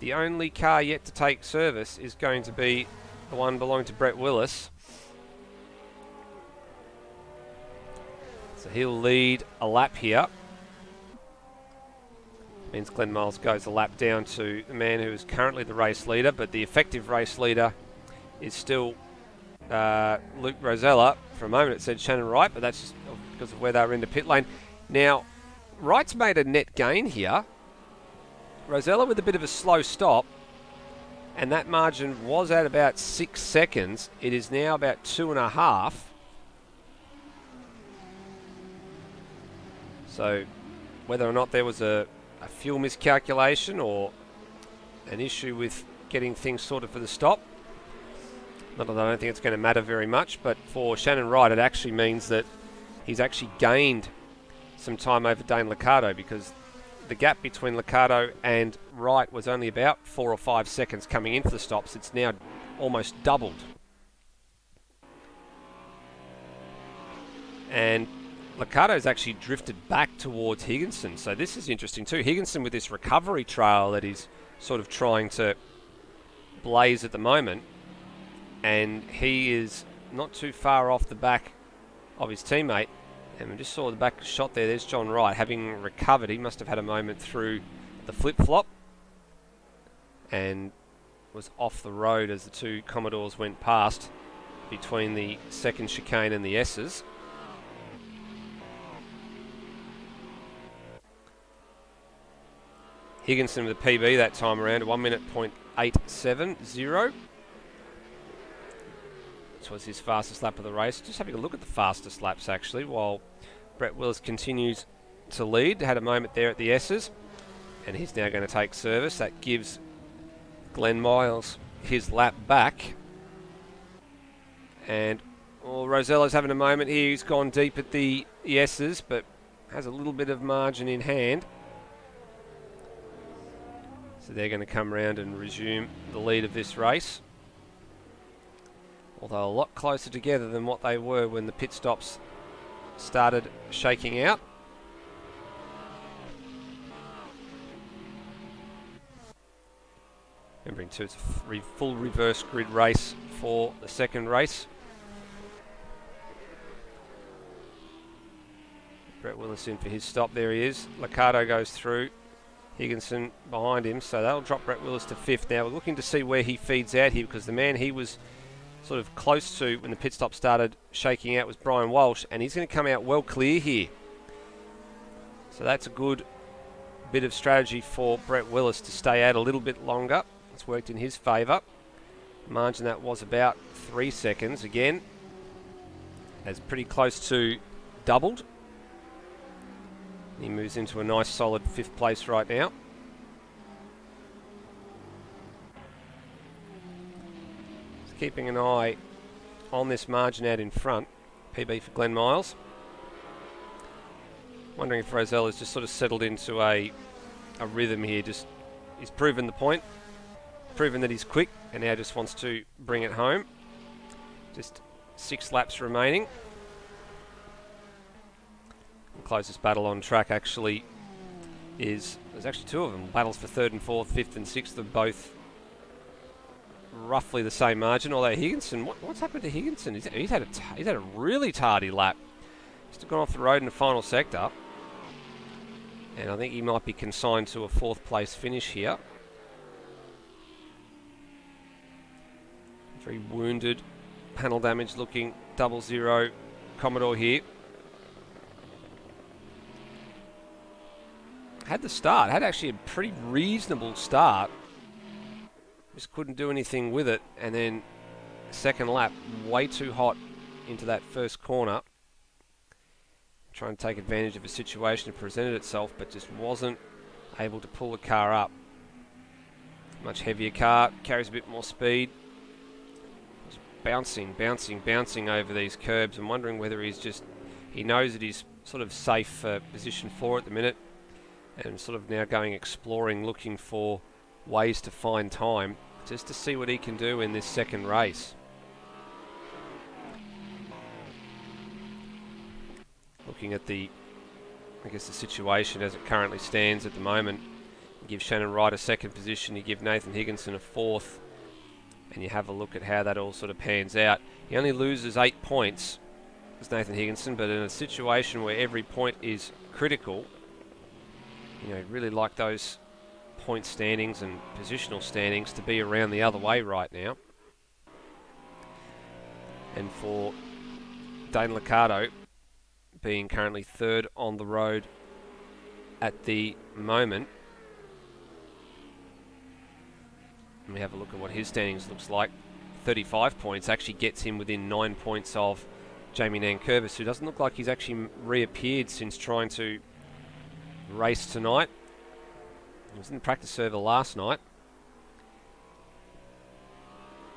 the only car yet to take service is going to be the one belonging to Brett Willis. So he'll lead a lap here. Means Glenn Miles goes a lap down to the man who is currently the race leader, but the effective race leader is still Luke Rosella. For a moment it said Shannon Wright, but that's just because of where they were in the pit lane. Now, Wright's made a net gain here. Rosella with a bit of a slow stop, and that margin was at about 6 seconds. It is now about 2.5. So whether or not there was a fuel miscalculation or an issue with getting things sorted for the stop, not that I don't think it's going to matter very much, but for Shannon Wright it actually means that he's actually gained some time over Dane Licato, because the gap between Licato and Wright was only about 4 or 5 seconds coming into the stops. It's now almost doubled. And Licato's actually drifted back towards Higginson, so this is interesting too. Higginson with this recovery trail that he's sort of trying to blaze at the moment, and he is not too far off the back of his teammate. And we just saw the back shot there. There's John Wright having recovered. He must have had a moment through the flip-flop and was off the road as the two Commodores went past between the second chicane and the S's. Higginson with a PB that time around, 1 minute .870. This was his fastest lap of the race. Just having a look at the fastest laps actually, while Brett Willis continues to lead. Had a moment there at the S's, and he's now going to take service. That gives Glenn Miles his lap back. And Rosella's having a moment here. He's gone deep at the S's, but has a little bit of margin in hand. So they're going to come around and resume the lead of this race. Although a lot closer together than what they were when the pit stops started shaking out. Remembering too, it's a full reverse grid race for the second race. Brett Willis in for his stop. There he is. Licato goes through. Higginson behind him, so that'll drop Brett Willis to 5th. Now we're looking to see where he feeds out here, because the man he was sort of close to when the pit stop started shaking out was Brian Walsh, and he's going to come out well clear here. So that's a good bit of strategy for Brett Willis to stay out a little bit longer. It's worked in his favour. Margin that was about 3 seconds again. has pretty close to doubled. He moves into a nice solid 5th place right now. Just keeping an eye on this margin out in front. PB for Glenn Miles. Wondering if Rosella's just sort of settled into a rhythm here. Just he's proven the point, proven that he's quick, and now just wants to bring it home. Just 6 laps remaining. The closest battle on track actually there's actually 2 of them. Battles for 3rd and 4th, 5th and 6th are both roughly the same margin. Although Higginson, what's happened to Higginson? He's had a really tardy lap. He's gone off the road in the final sector. And I think he might be consigned to a 4th place finish here. Very wounded, panel damage looking 00 Commodore here. Had actually a pretty reasonable start. Just couldn't do anything with it. And then second lap, way too hot into that first corner. Trying to take advantage of a situation that presented itself, but just wasn't able to pull the car up. Much heavier car, carries a bit more speed. Just bouncing over these curbs. I'm wondering whether he knows that he's sort of safe for position 4 at the minute, and sort of now going exploring, looking for ways to find time, just to see what he can do in this second race. Looking at the situation as it currently stands at the moment, you give Shannon Wright a 2nd position, you give Nathan Higginson a 4th, and you have a look at how that all sort of pans out. He only loses 8 points, as Nathan Higginson, but in a situation where every point is critical, really like those point standings and positional standings to be around the other way right now. And for Dane Licato, being currently 3rd on the road at the moment. And we have a look at what his standings looks like. 35 points actually gets him within 9 points of Jamie Nankervis, who doesn't look like he's actually reappeared since trying to race tonight. He was in the practice server last night.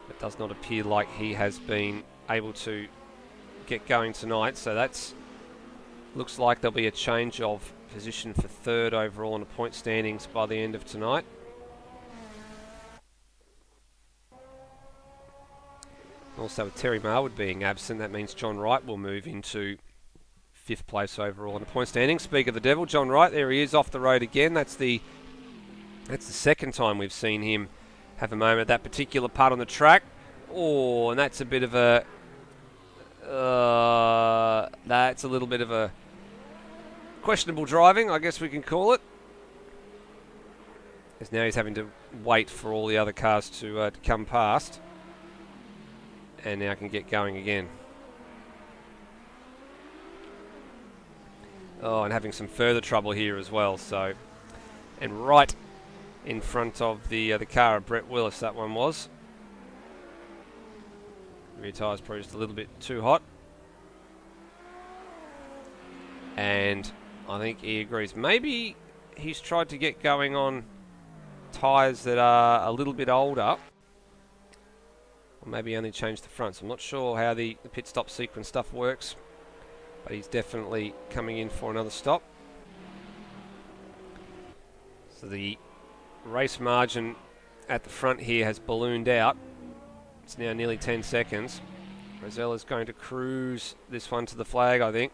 It does not appear like he has been able to get going tonight, so that's looks like there'll be a change of position for 3rd overall in the point standings by the end of tonight. Also, with Terry Marwood being absent, that means John Wright will move into 5th place overall in the point standings. Speak of the devil, John Wright, there he is off the road again. That's the 2nd time we've seen him have a moment at that particular part on the track. Oh, and that's a bit of a... that's a little bit of a questionable driving, I guess we can call it. As now he's having to wait for all the other cars to come past. And now can get going again. Oh, and having some further trouble here as well. So, and right in front of the car of Brett Willis, that one was. Rear tyre's probably just a little bit too hot. And I think he agrees. Maybe he's tried to get going on tyres that are a little bit older. Or maybe only changed the fronts. I'm not sure how the pit stop sequence stuff works. But he's definitely coming in for another stop. So the race margin at the front here has ballooned out. It's now nearly 10 seconds. Rosella's going to cruise this one to the flag, I think.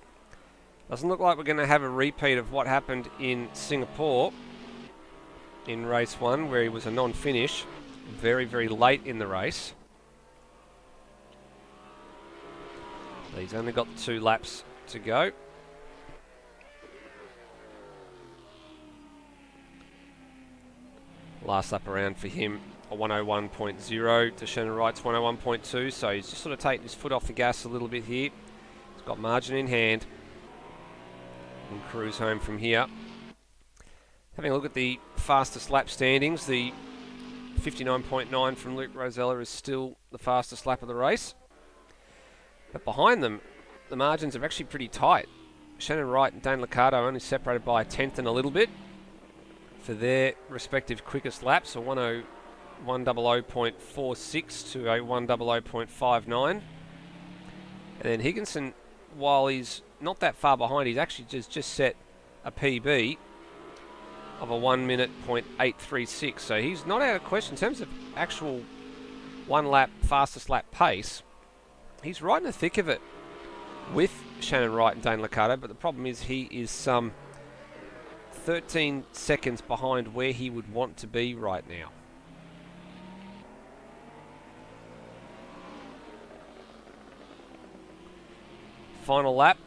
Doesn't look like we're going to have a repeat of what happened in Singapore in race 1, where he was a non-finish very, very late in the race. But he's only got 2 laps to go. Last lap around for him, a 101.0 to Shannon Wright's 101.2, so he's just sort of taking his foot off the gas a little bit here. He's got margin in hand. And cruise home from here. Having a look at the fastest lap standings, the 59.9 from Luke Rosella is still the fastest lap of the race. But behind them, the margins are actually pretty tight. Shannon Wright and Dane Licato only separated by a tenth and a little bit for their respective quickest laps, a 100.46 to a 100.59. And then Higginson, while he's not that far behind, he's actually just set a PB of a 1 minute .836. So he's not out of question in terms of actual one lap, fastest lap pace. He's right in the thick of it with Shannon Wright and Dane Licato, but the problem is he is some 13 seconds behind where he would want to be right now. Final lap.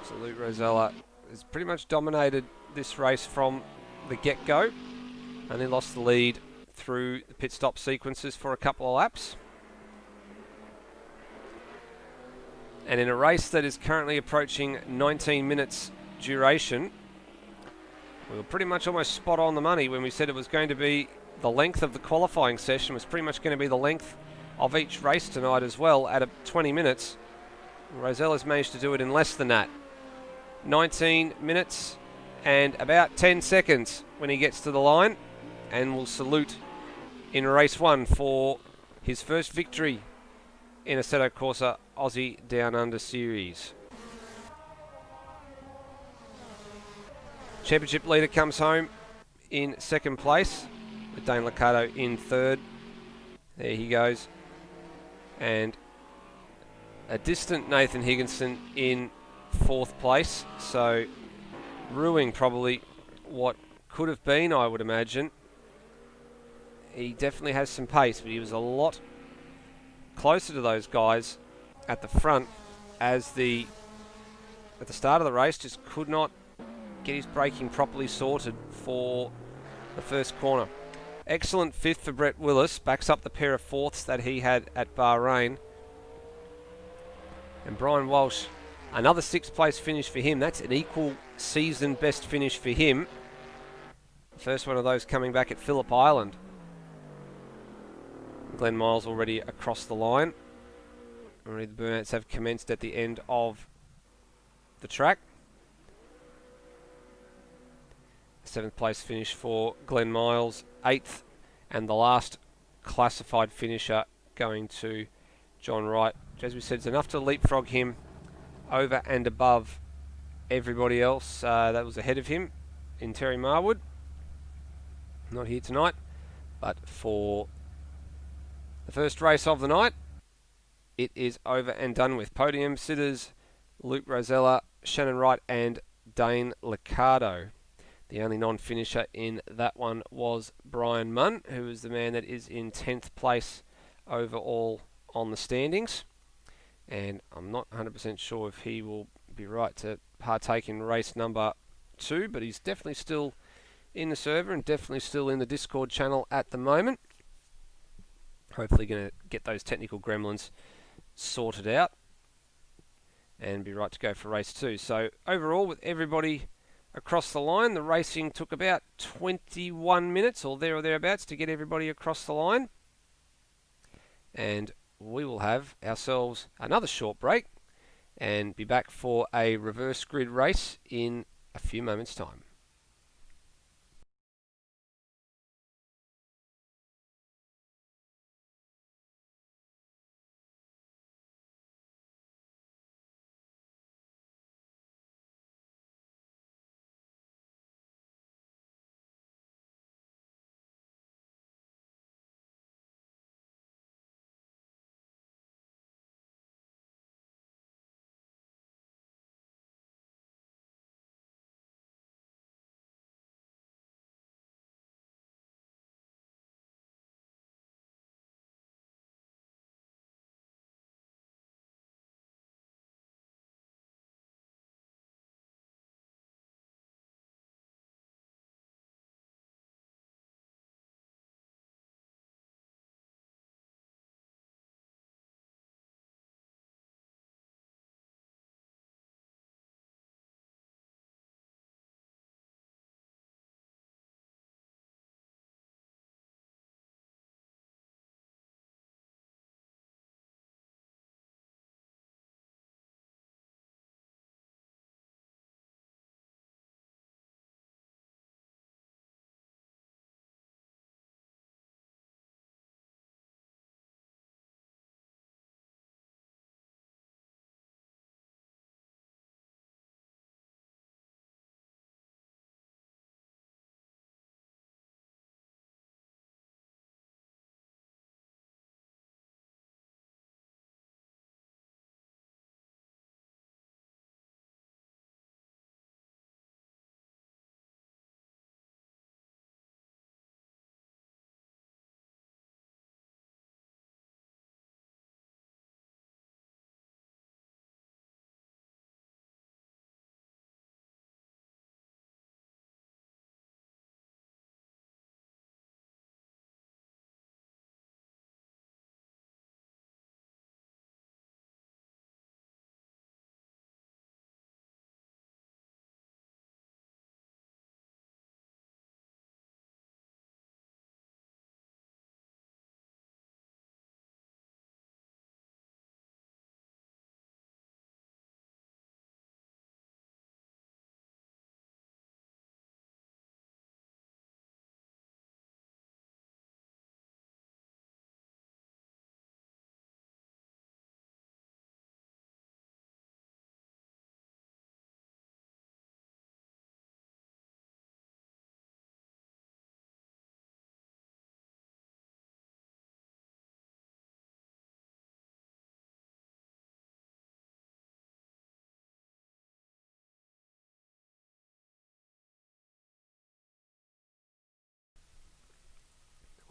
So Luke Rosella has pretty much dominated this race from the get-go. Only lost the lead through the pit stop sequences for a couple of laps. And in a race that is currently approaching 19 minutes duration, we were pretty much almost spot on the money when we said it was going to be the length of the qualifying session was pretty much going to be the length of each race tonight as well at 20 minutes. Rosella's managed to do it in less than that. 19 minutes and about 10 seconds when he gets to the line, and will salute in race 1 for his first victory in Assetto Corsa Aussie Down Under Series. Championship leader comes home in second place, with Dane Licato in third. There he goes. And a distant Nathan Higginson in fourth place. So ruining probably what could have been, I would imagine. He definitely has some pace, but he was a lot closer to those guys at the front at the start of the race. Just could not get his braking properly sorted for the first corner. Excellent fifth for Brett Willis, backs up the pair of fourths that he had at Bahrain. And Brian Walsh, another sixth place finish for him. That's an equal season best finish for him. First one of those coming back at Phillip Island. Glenn Miles already across the line. Already the burnouts have commenced at the end of the track. Seventh place finish for Glenn Miles. Eighth and the last classified finisher going to John Wright. As we said, it's enough to leapfrog him over and above everybody else that was ahead of him in Terry Marwood. Not here tonight, but for the first race of the night, it is over and done with. Podium Sitters, Luke Rosella, Shannon Wright and Dane Licato. The only non-finisher in that one was Brian Munn, who is the man that is in 10th place overall on the standings. And I'm not 100% sure if he will be right to partake in race number 2, but he's definitely still in the server and definitely still in the Discord channel at the moment. Hopefully going to get those technical gremlins sorted out and be right to go for race 2. So overall, with everybody across the line, the racing took about 21 minutes or thereabouts to get everybody across the line. And we will have ourselves another short break and be back for a reverse grid race in a few moments' time.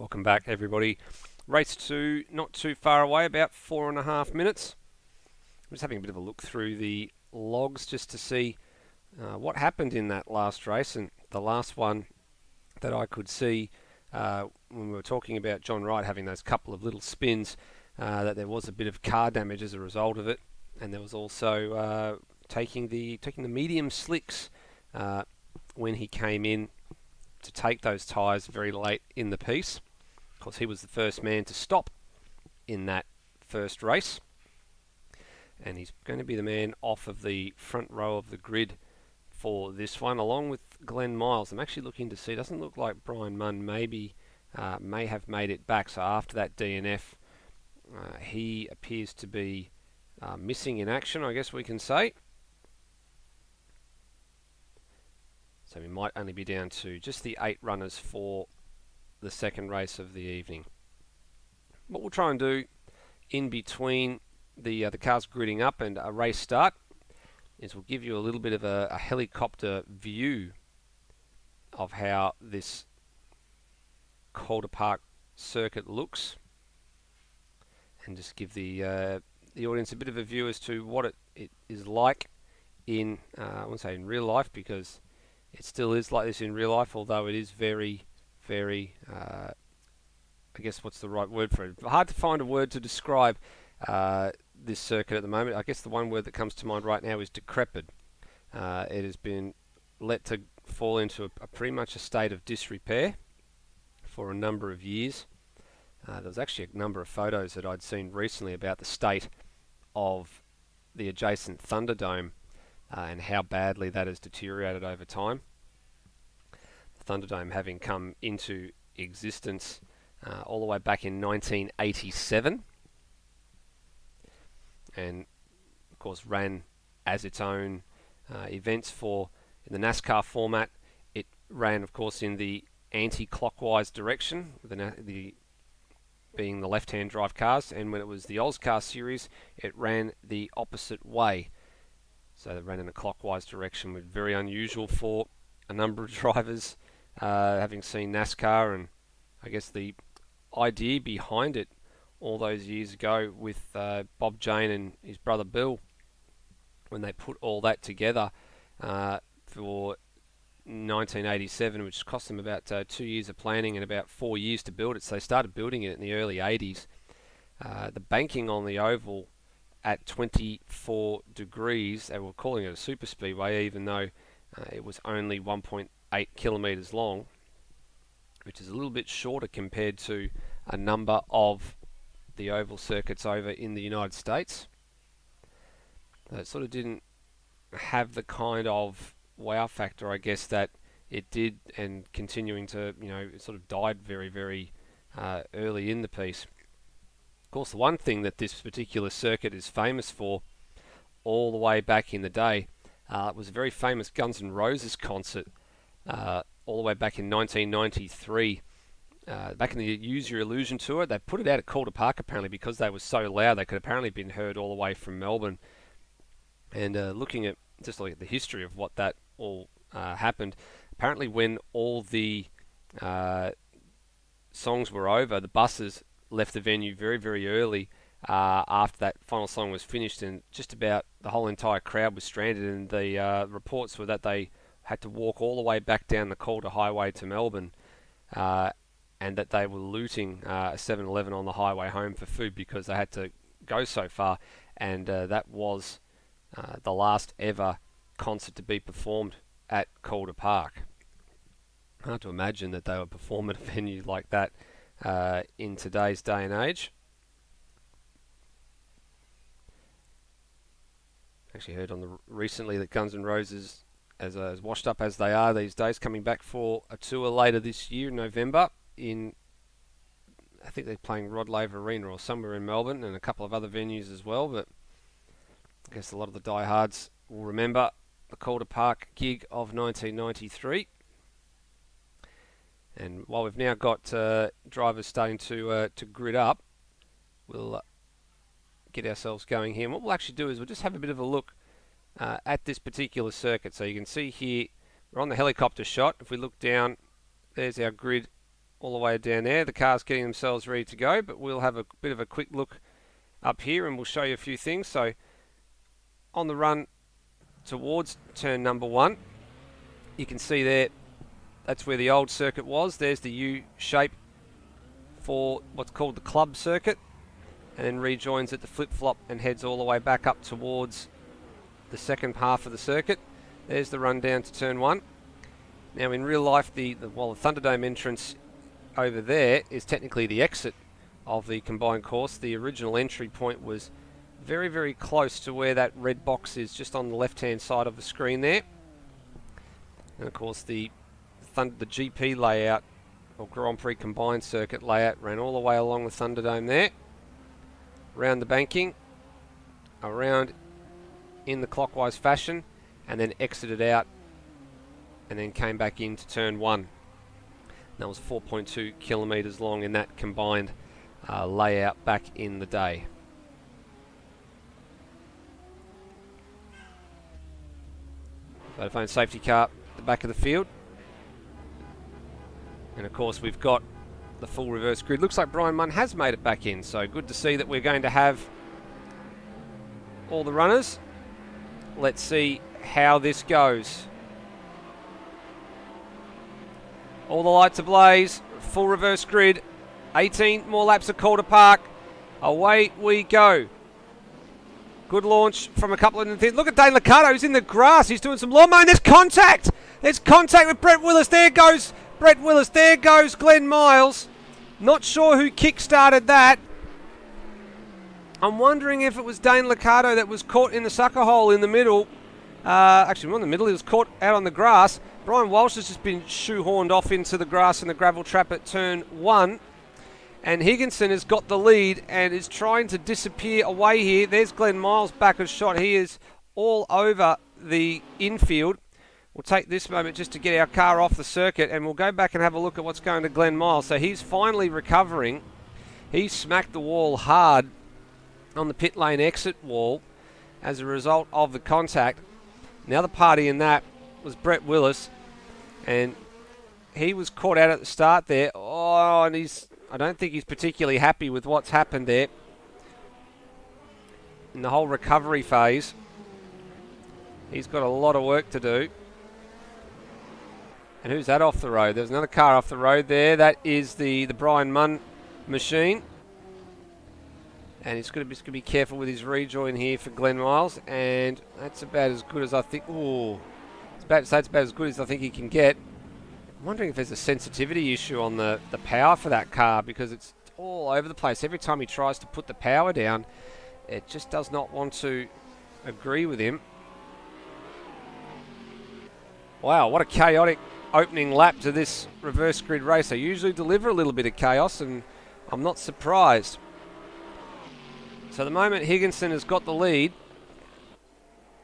Welcome back, everybody. Race 2, not too far away, about 4.5 minutes. I'm just having a bit of a look through the logs just to see what happened in that last race. And the last one that I could see when we were talking about John Wright having those couple of little spins, that there was a bit of car damage as a result of it. And there was also taking the medium slicks when he came in to take those tyres very late in the piece. Of course, he was the first man to stop in that first race, and he's going to be the man off of the front row of the grid for this one, along with Glenn Miles. I'm actually looking to see, doesn't look like Brian Munn may have made it back, so after that DNF, he appears to be missing in action, I guess we can say. So we might only be down to just the 8 runners for the second race of the evening. What we'll try and do in between the cars gridding up and a race start is we'll give you a little bit of a helicopter view of how this Calder Park circuit looks, and just give the audience a bit of a view as to what it is like in, I won't say in real life, because it still is like this in real life, although it is very, very, I guess what's the right word for it? Hard to find a word to describe this circuit at the moment. I guess the one word that comes to mind right now is decrepit. It has been let to fall into a pretty much a state of disrepair for a number of years. There was actually a number of photos that I'd seen recently about the state of the adjacent Thunderdome and how badly that has deteriorated over time. The Thunderdome having come into existence all the way back in 1987, and of course ran as its own events in the NASCAR format. It ran, of course, in the anti-clockwise direction, being the left-hand drive cars, and when it was the Ozcar series, it ran the opposite way. So they ran in a clockwise direction, which was very unusual for a number of drivers, having seen NASCAR, and I guess the idea behind it all those years ago with Bob Jane and his brother Bill, when they put all that together for 1987, which cost them about 2 years of planning and about 4 years to build it. So they started building it in the early 80s. The banking on the oval at 24 degrees, they were calling it a super speedway, even though it was only 1.8 kilometres long, which is a little bit shorter compared to a number of the oval circuits over in the United States. It sort of didn't have the kind of wow factor, I guess, that it did, and continuing to, it sort of died very, very early in the piece. Of course, the one thing that this particular circuit is famous for, all the way back in the day, was a very famous Guns N' Roses concert, all the way back in 1993. Back in the Use Your Illusion tour, they put it out at Calder Park apparently because they were so loud. They could apparently have been heard all the way from Melbourne. And looking at the history of what that all happened, apparently when all the songs were over, the buses left the venue very, very early after that final song was finished, and just about the whole entire crowd was stranded, and the reports were that they had to walk all the way back down the Calder Highway to Melbourne, and that they were looting a 7-Eleven on the highway home for food because they had to go so far, and that was the last ever concert to be performed at Calder Park. Hard to imagine that they would perform at a venue like that in today's day and age. Actually heard recently that Guns N' Roses, as washed up as they are these days, coming back for a tour later this year in November I think they're playing Rod Laver Arena or somewhere in Melbourne, and a couple of other venues as well, but I guess a lot of the diehards will remember the Calder Park gig of 1993. And while we've now got drivers starting to grid up, we'll get ourselves going here. And what we'll actually do is we'll just have a bit of a look at this particular circuit. So you can see here, we're on the helicopter shot. If we look down, there's our grid all the way down there. The car's getting themselves ready to go, but we'll have a bit of a quick look up here and we'll show you a few things. So on the run towards turn number 1, you can see there, that's where the old circuit was. There's the U shape for what's called the club circuit, and then rejoins at the flip-flop and heads all the way back up towards the second half of the circuit. There's the run down to turn 1. Now in real life, the Thunderdome entrance over there is technically the exit of the combined course. The original entry point was very, very close to where that red box is, just on the left-hand side of the screen there. And of course the GP layout, or Grand Prix combined circuit layout, ran all the way along the Thunderdome there, around the banking, around in the clockwise fashion, and then exited out and then came back into turn 1. That was 4.2 kilometres long in that combined layout back in the day. Vodafone safety car at the back of the field. And of course we've got the full reverse grid. Looks like Brian Munn has made it back in, so good to see that we're going to have all the runners. Let's see how this goes. All the lights ablaze, full reverse grid, 18 more laps of Calder Park. Away we go. Good launch from a couple of things. Look at Dane Licato, he's in the grass, he's doing some lawn mowing. There's contact! There's contact with Brett Willis. There goes Brett Willis. There goes Glenn Miles. Not sure who kick-started that. I'm wondering if it was Dane Licato that was caught in the sucker hole in the middle. Actually, not in the middle, he was caught out on the grass. Brian Walsh has just been shoehorned off into the grass in the gravel trap at turn 1. And Higginson has got the lead and is trying to disappear away here. There's Glenn Miles back a shot. He is all over the infield. We'll take this moment just to get our car off the circuit and we'll go back and have a look at what's going to Glenn Miles. So he's finally recovering. He smacked the wall hard on the pit lane exit wall as a result of the contact. The other party in that was Brett Willis, and he was caught out at the start there. Oh, and I don't think he's particularly happy with what's happened there in the whole recovery phase. He's got a lot of work to do. And who's that off the road? There's another car off the road there. That is the Brian Munn machine. And he's going to be careful with his rejoin here for Glenn Miles. And that's about as good as I think. Ooh, it's about as good as I think he can get. I'm wondering if there's a sensitivity issue on the power for that car, because it's all over the place. Every time he tries to put the power down, it just does not want to agree with him. Wow, what a chaotic opening lap to this reverse grid race. They usually deliver a little bit of chaos, and I'm not surprised. So at the moment, Higginson has got the lead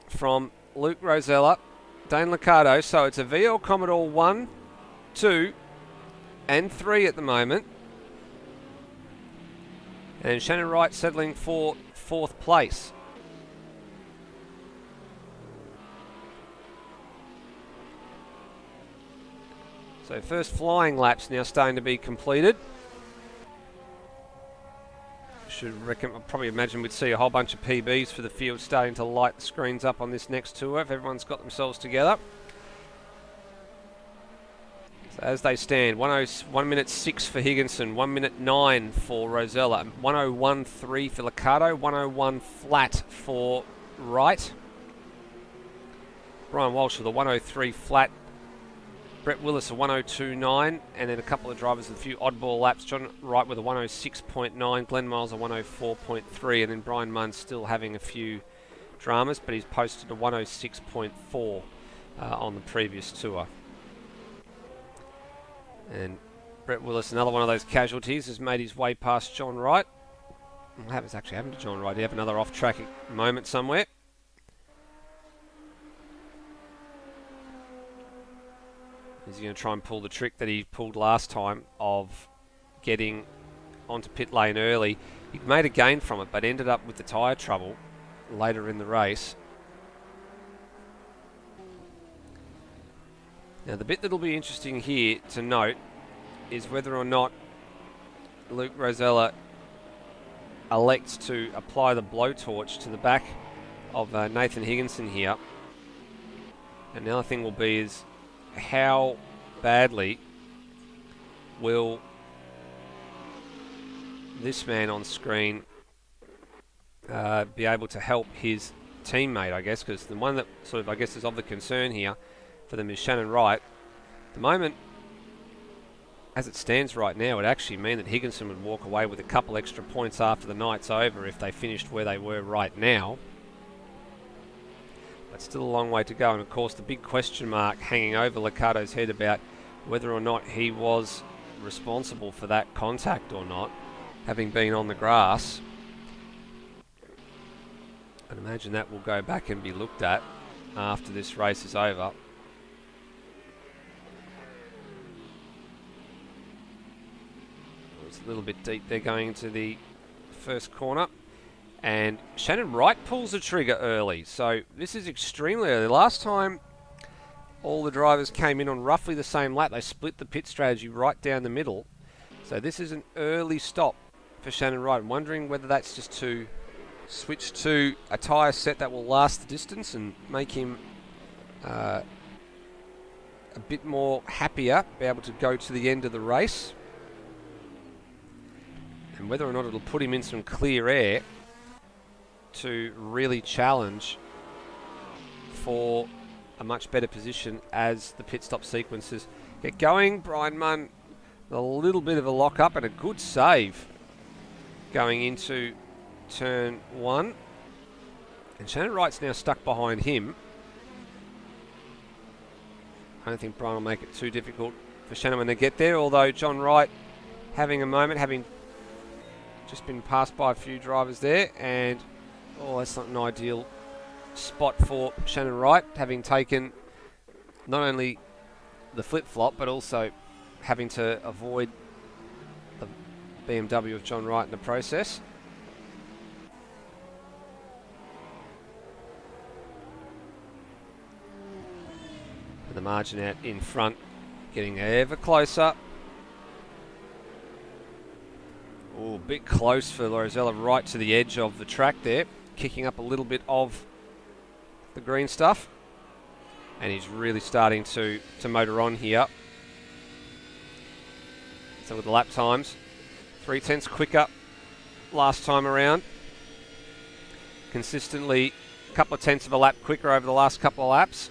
from Luke Rosella, Dane Licato. So it's a VL Commodore 1, 2 and 3 at the moment. And Shannon Wright settling for 4th place. So first flying laps now starting to be completed. I'd probably imagine we'd see a whole bunch of PBs for the field starting to light the screens up on this next tour if everyone's got themselves together. So as they stand, 1 minute 6 for Higginson, 1 minute 9 for Rosella, 101.3 for Licato, 101 flat for Wright. Brian Walsh with a 103 flat. Brett Willis a 102.9, and then a couple of drivers with a few oddball laps. John Wright with a 106.9, Glenn Miles a 104.3, and then Brian Munn still having a few dramas, but he's posted a 106.4 on the previous tour. And Brett Willis, another one of those casualties, has made his way past John Wright. What has actually happened to John Wright? Did he have another off-track moment somewhere? Is he going to try and pull the trick that he pulled last time of getting onto pit lane early? He made a gain from it, but ended up with the tyre trouble later in the race. Now, the bit that'll be interesting here to note is whether or not Luke Rosella elects to apply the blowtorch to the back of Nathan Higginson here. And the other thing will be is how badly will this man on screen be able to help his teammate, I guess, because the one that sort of, I guess, is of the concern here for them is Shannon Wright. At the moment, as it stands right now, it would actually mean that Higginson would walk away with a couple extra points after the night's over if they finished where they were right now. But still a long way to go, and of course the big question mark hanging over Licato's head about whether or not he was responsible for that contact or not, having been on the grass. I'd imagine that will go back and be looked at after this race is over. It's a little bit deep there going into the first corner. And Shannon Wright pulls the trigger early. So this is extremely early. Last time all the drivers came in on roughly the same lap, they split the pit strategy right down the middle. So this is an early stop for Shannon Wright. I'm wondering whether that's just to switch to a tyre set that will last the distance and make him a bit more happier, be able to go to the end of the race. And whether or not it'll put him in some clear air to really challenge for a much better position as the pit stop sequences get going. Brian Munn, a little bit of a lock up and a good save going into turn 1. And Shannon Wright's now stuck behind him. I don't think Brian will make it too difficult for Shannon when they get there, although John Wright having a moment, having just been passed by a few drivers there, and that's not an ideal spot for Shannon Wright, having taken not only the flip-flop but also having to avoid the BMW of John Wright in the process. And the margin out in front getting ever closer. Oh, a bit close for Rosella, right to the edge of the track there, kicking up a little bit of the green stuff. And he's really starting to motor on here. So with the lap times, 0.3 quicker last time around. Consistently a couple of tenths of a lap quicker over the last couple of laps.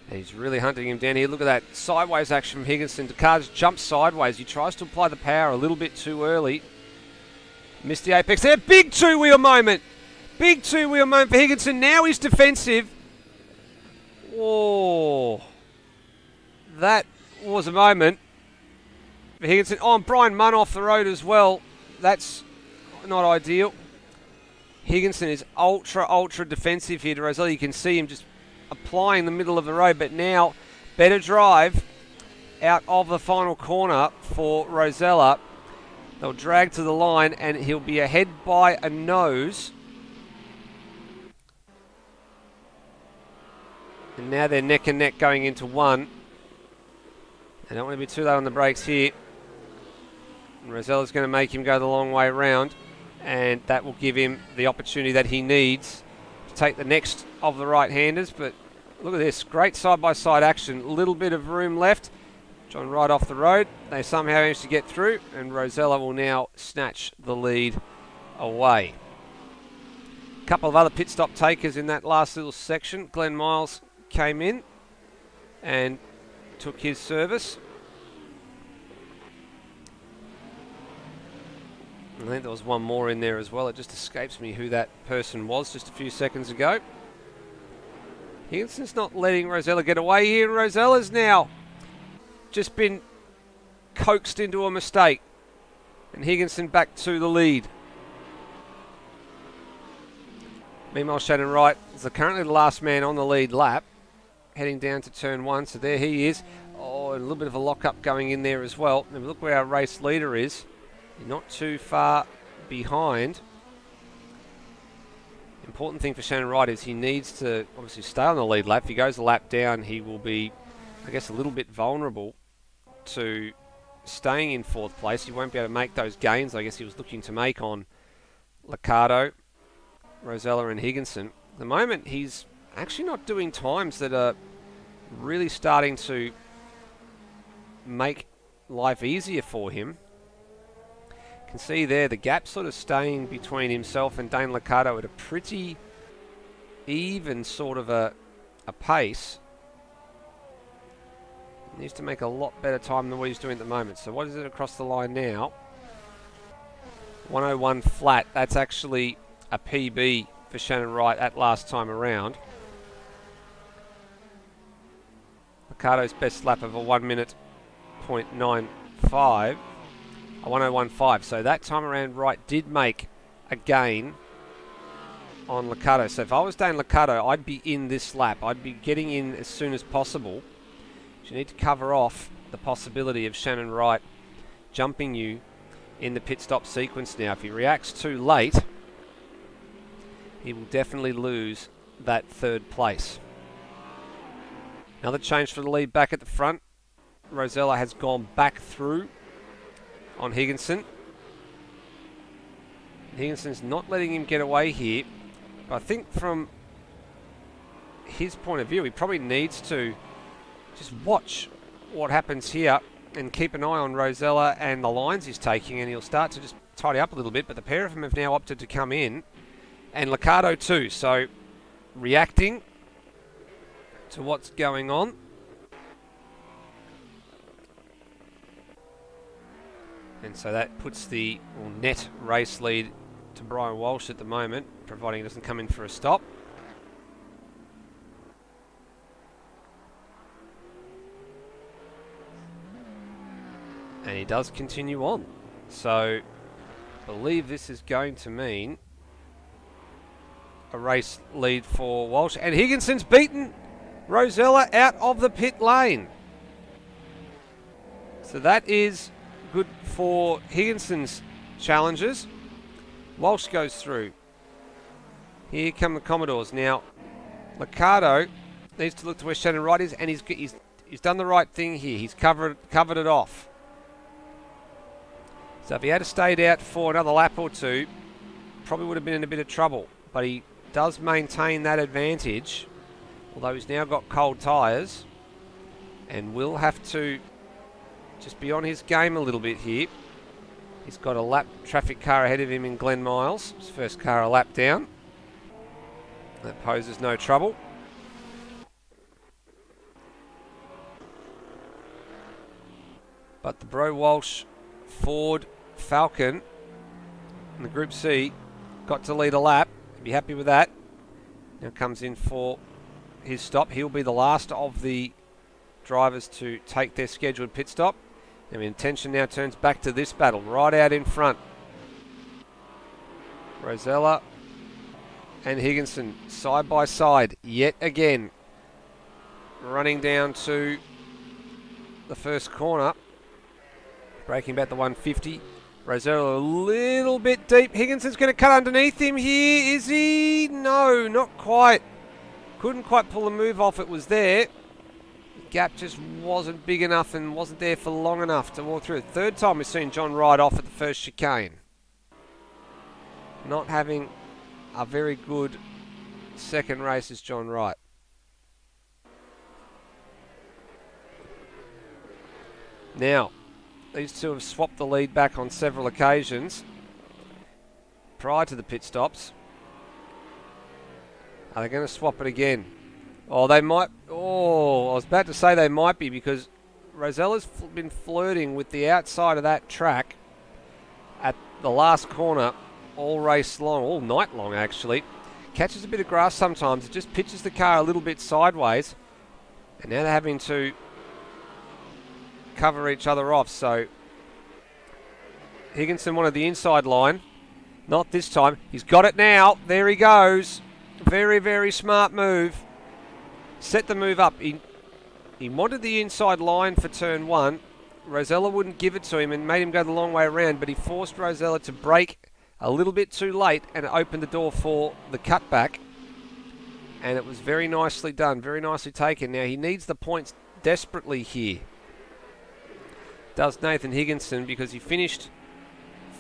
And he's really hunting him down here. Look at that sideways action from Higginson. Descartes jumps sideways. He tries to apply the power a little bit too early. Missed the apex there. Big two-wheel moment. Big two-wheel moment for Higginson. Now he's defensive. Oh, that was a moment for Higginson. Oh, and Brian Munn off the road as well. That's not ideal. Higginson is ultra defensive here to Rosella. You can see him just applying the middle of the road, but now better drive out of the final corner for Rosella. They'll drag to the line and he'll be ahead by a nose. And now they're neck and neck going into one. They don't want to be too low on the brakes here. And Rosella's going to make him go the long way round, and that will give him the opportunity that he needs to take the next of the right-handers. But look at this, great side-by-side action, a little bit of room left. John Wright off the road, they somehow managed to get through, and Rosella will now snatch the lead away. A couple of other pit stop takers in that last little section. Glenn Miles came in and took his service. I think there was one more in there as well. It just escapes me who that person was just a few seconds ago. Higginson's not letting Rosella get away here, and Rosella's now just been coaxed into a mistake. And Higginson back to the lead. Meanwhile, Shannon Wright is currently the last man on the lead lap, heading down to turn 1. So there he is. Oh, and a little bit of a lock-up going in there as well. And look where our race leader is. Not too far behind. Important thing for Shannon Wright is he needs to obviously stay on the lead lap. If he goes a lap down, he will be, I guess, a little bit vulnerable to staying in fourth place. He won't be able to make those gains I guess he was looking to make on Licato, Rosella and Higginson. At the moment, he's actually not doing times that are really starting to make life easier for him. You can see there the gap sort of staying between himself and Dane Licato at a pretty even sort of a pace. He needs to make a lot better time than what he's doing at the moment. So what is it across the line now? 101 flat. That's actually a PB for Shannon Wright at last time around. Licato's best lap of a 1 minute .95, a 101.5. So that time around, Wright did make a gain on Licato. So if I was Dane Licato, I'd be in this lap. I'd be getting in as soon as possible. You need to cover off the possibility of Shannon Wright jumping you in the pit stop sequence now. If he reacts too late, he will definitely lose that third place. Another change for the lead back at the front. Rosella has gone back through on Higginson. Higginson's not letting him get away here. But I think from his point of view, he probably needs to just watch what happens here and keep an eye on Rosella and the lines he's taking, and he'll start to just tidy up a little bit. But the pair of them have now opted to come in, and Licato too. So reacting to what's going on. And so that puts the net race lead to Brian Walsh at the moment, providing he doesn't come in for a stop. And he does continue on. So I believe this is going to mean a race lead for Walsh. And Higginson's beaten Rosella out of the pit lane. So that is good for Higginson's challenges. Walsh goes through. Here come the Commodores. Now, Licato needs to look to where Shannon Wright is, and he's done the right thing here. He's covered it off. So if he had stayed out for another lap or two, probably would have been in a bit of trouble. But he does maintain that advantage, although he's now got cold tyres, and will have to just be on his game a little bit here. He's got a lap traffic car ahead of him in Glenn Miles. His first car a lap down. That poses no trouble. But the Bro Walsh Ford Falcon in the Group C got to lead a lap. Be happy with that. Now comes in for his stop. He'll be the last of the drivers to take their scheduled pit stop. And attention now turns back to this battle, right out in front. Rosella and Higginson side by side yet again. Running down to the first corner. Braking about the 150. Rosella a little bit deep. Higginson's going to cut underneath him here. Is he? No, not quite. Couldn't quite pull the move off. It was there. The gap just wasn't big enough and wasn't there for long enough to walk through. Third time we've seen John Wright off at the first chicane. Not having a very good second race is John Wright. Now, these two have swapped the lead back on several occasions prior to the pit stops. Are they going to swap it again? Oh, they might. Oh, I was about to say they might be, because Rosella's been flirting with the outside of that track at the last corner all race long, all night long actually. Catches a bit of grass sometimes. It just pitches the car a little bit sideways. And now they're having to cover each other off. So Higginson wanted the inside line. Not this time. He's got it now. There he goes. Very, very smart move. Set the move up. He wanted the inside line for turn one. Rosella wouldn't give it to him and made him go the long way around, but he forced Rosella to brake a little bit too late, and it opened the door for the cutback. And it was very nicely done, very nicely taken. Now he needs the points desperately here. Does Nathan Higginson, because he finished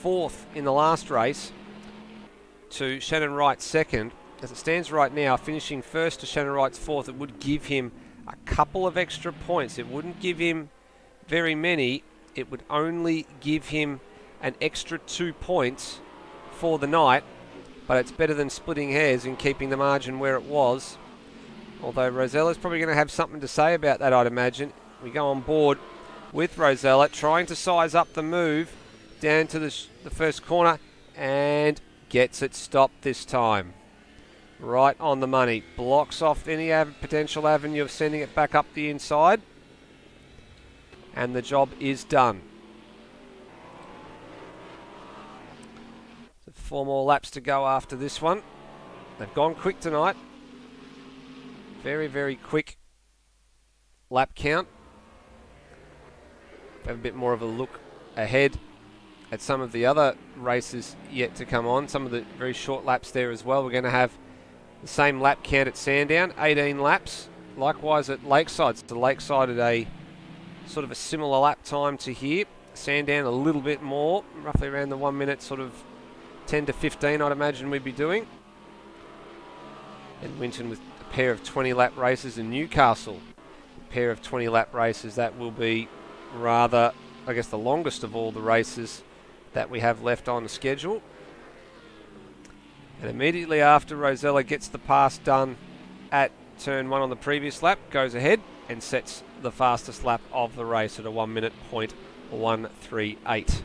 4th in the last race to Shannon Wright 2nd. As it stands right now, finishing 1st to Shannon Wright's 4th, it would give him a couple of extra points. It wouldn't give him very many. It would only give him an extra 2 points for the night, but it's better than splitting hairs and keeping the margin where it was. Although Rosella's probably going to have something to say about that, I'd imagine. We go on board with Rosella, trying to size up the move down to the first corner, and gets it stopped this time. Right on the money. Blocks off any potential avenue of sending it back up the inside, and the job is done. 4 more laps to go after this one. They've gone quick tonight. Very, very quick lap count. Have a bit more of a look ahead at some of the other races yet to come on. Some of the very short laps there as well. We're going to have the same lap count at Sandown, 18 laps. Likewise at Lakeside. So Lakeside at a sort of a similar lap time to here. Sandown a little bit more, roughly around the 1 minute sort of 10 to 15, I'd imagine we'd be doing. And Winton with a pair of 20 lap races, and Newcastle a pair of 20 lap races. That will be rather, I guess, the longest of all the races that we have left on the schedule. And immediately after Rosella gets the pass done at turn 1 on the previous lap, goes ahead and sets the fastest lap of the race at a 1 minute .138.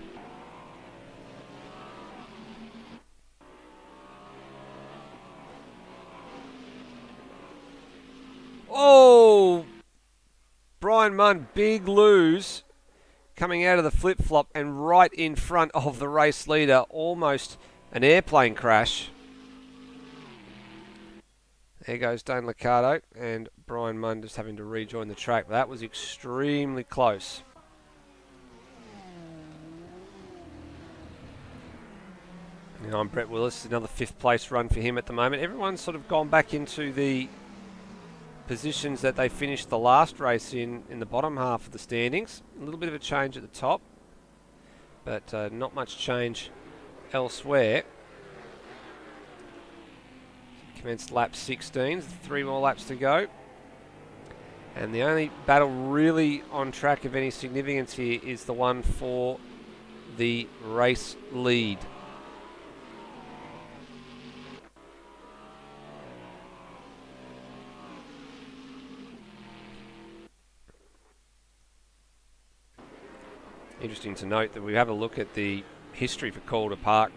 Oh, Brian Munn, big lose coming out of the flip-flop and right in front of the race leader. Almost an airplane crash. There goes Dane Licato, and Brian Munn just having to rejoin the track. That was extremely close. Now I'm Brett Willis, another 5th place run for him at the moment. Everyone's sort of gone back into the positions that they finished the last race in the bottom half of the standings. A little bit of a change at the top, but not much change elsewhere. Commenced lap 16, 3 more laps to go. And the only battle really on track of any significance here is the one for the race lead. Interesting to note that we have a look at the history for Calder Park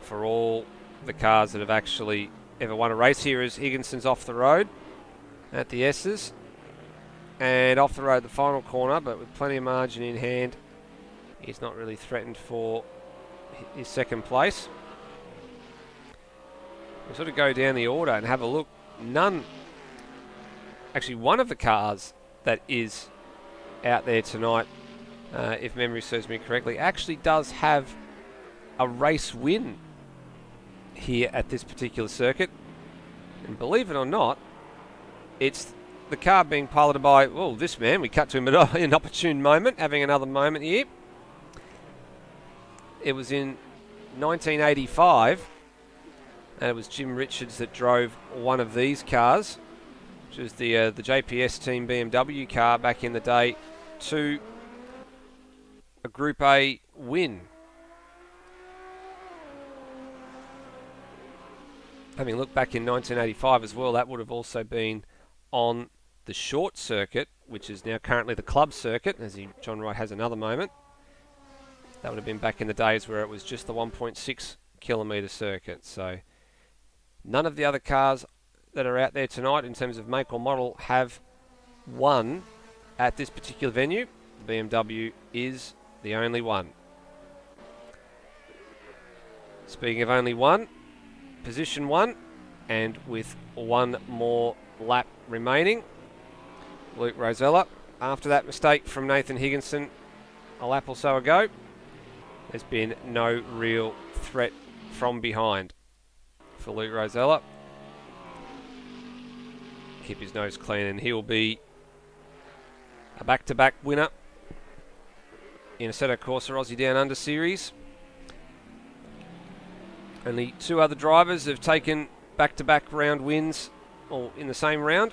for all the cars that have actually ever won a race here. As Higginson's off the road at the S's and off the road the final corner, but with plenty of margin in hand, he's not really threatened for his 2nd place. We'll sort of go down the order and have a look. Actually one of the cars that is out there tonight, if memory serves me correctly, actually does have a race win here at this particular circuit. And believe it or not, it's the car being piloted by, well, this man. We cut to him at an opportune moment, having another moment here. It was in 1985, and it was Jim Richards that drove one of these cars, which was the JPS Team BMW car back in the day, to a Group A win. Having looked back in 1985 as well, that would have also been on the short circuit, which is now currently the club circuit, as John Wright has another moment. That would have been back in the days where it was just the 1.6 kilometre circuit. So none of the other cars that are out there tonight in terms of make or model have won at this particular venue. BMW is the only one. Speaking of only one, position 1, and with 1 more lap remaining, Luke Rosella, after that mistake from Nathan Higginson a lap or so ago, There's been no real threat from behind for Luke Rosella. Keep his nose clean, and he will be a back-to-back winner in Assetto Corsa Aussie Down Under Series. Only 2 other drivers have taken back-to-back round wins, or in the same round.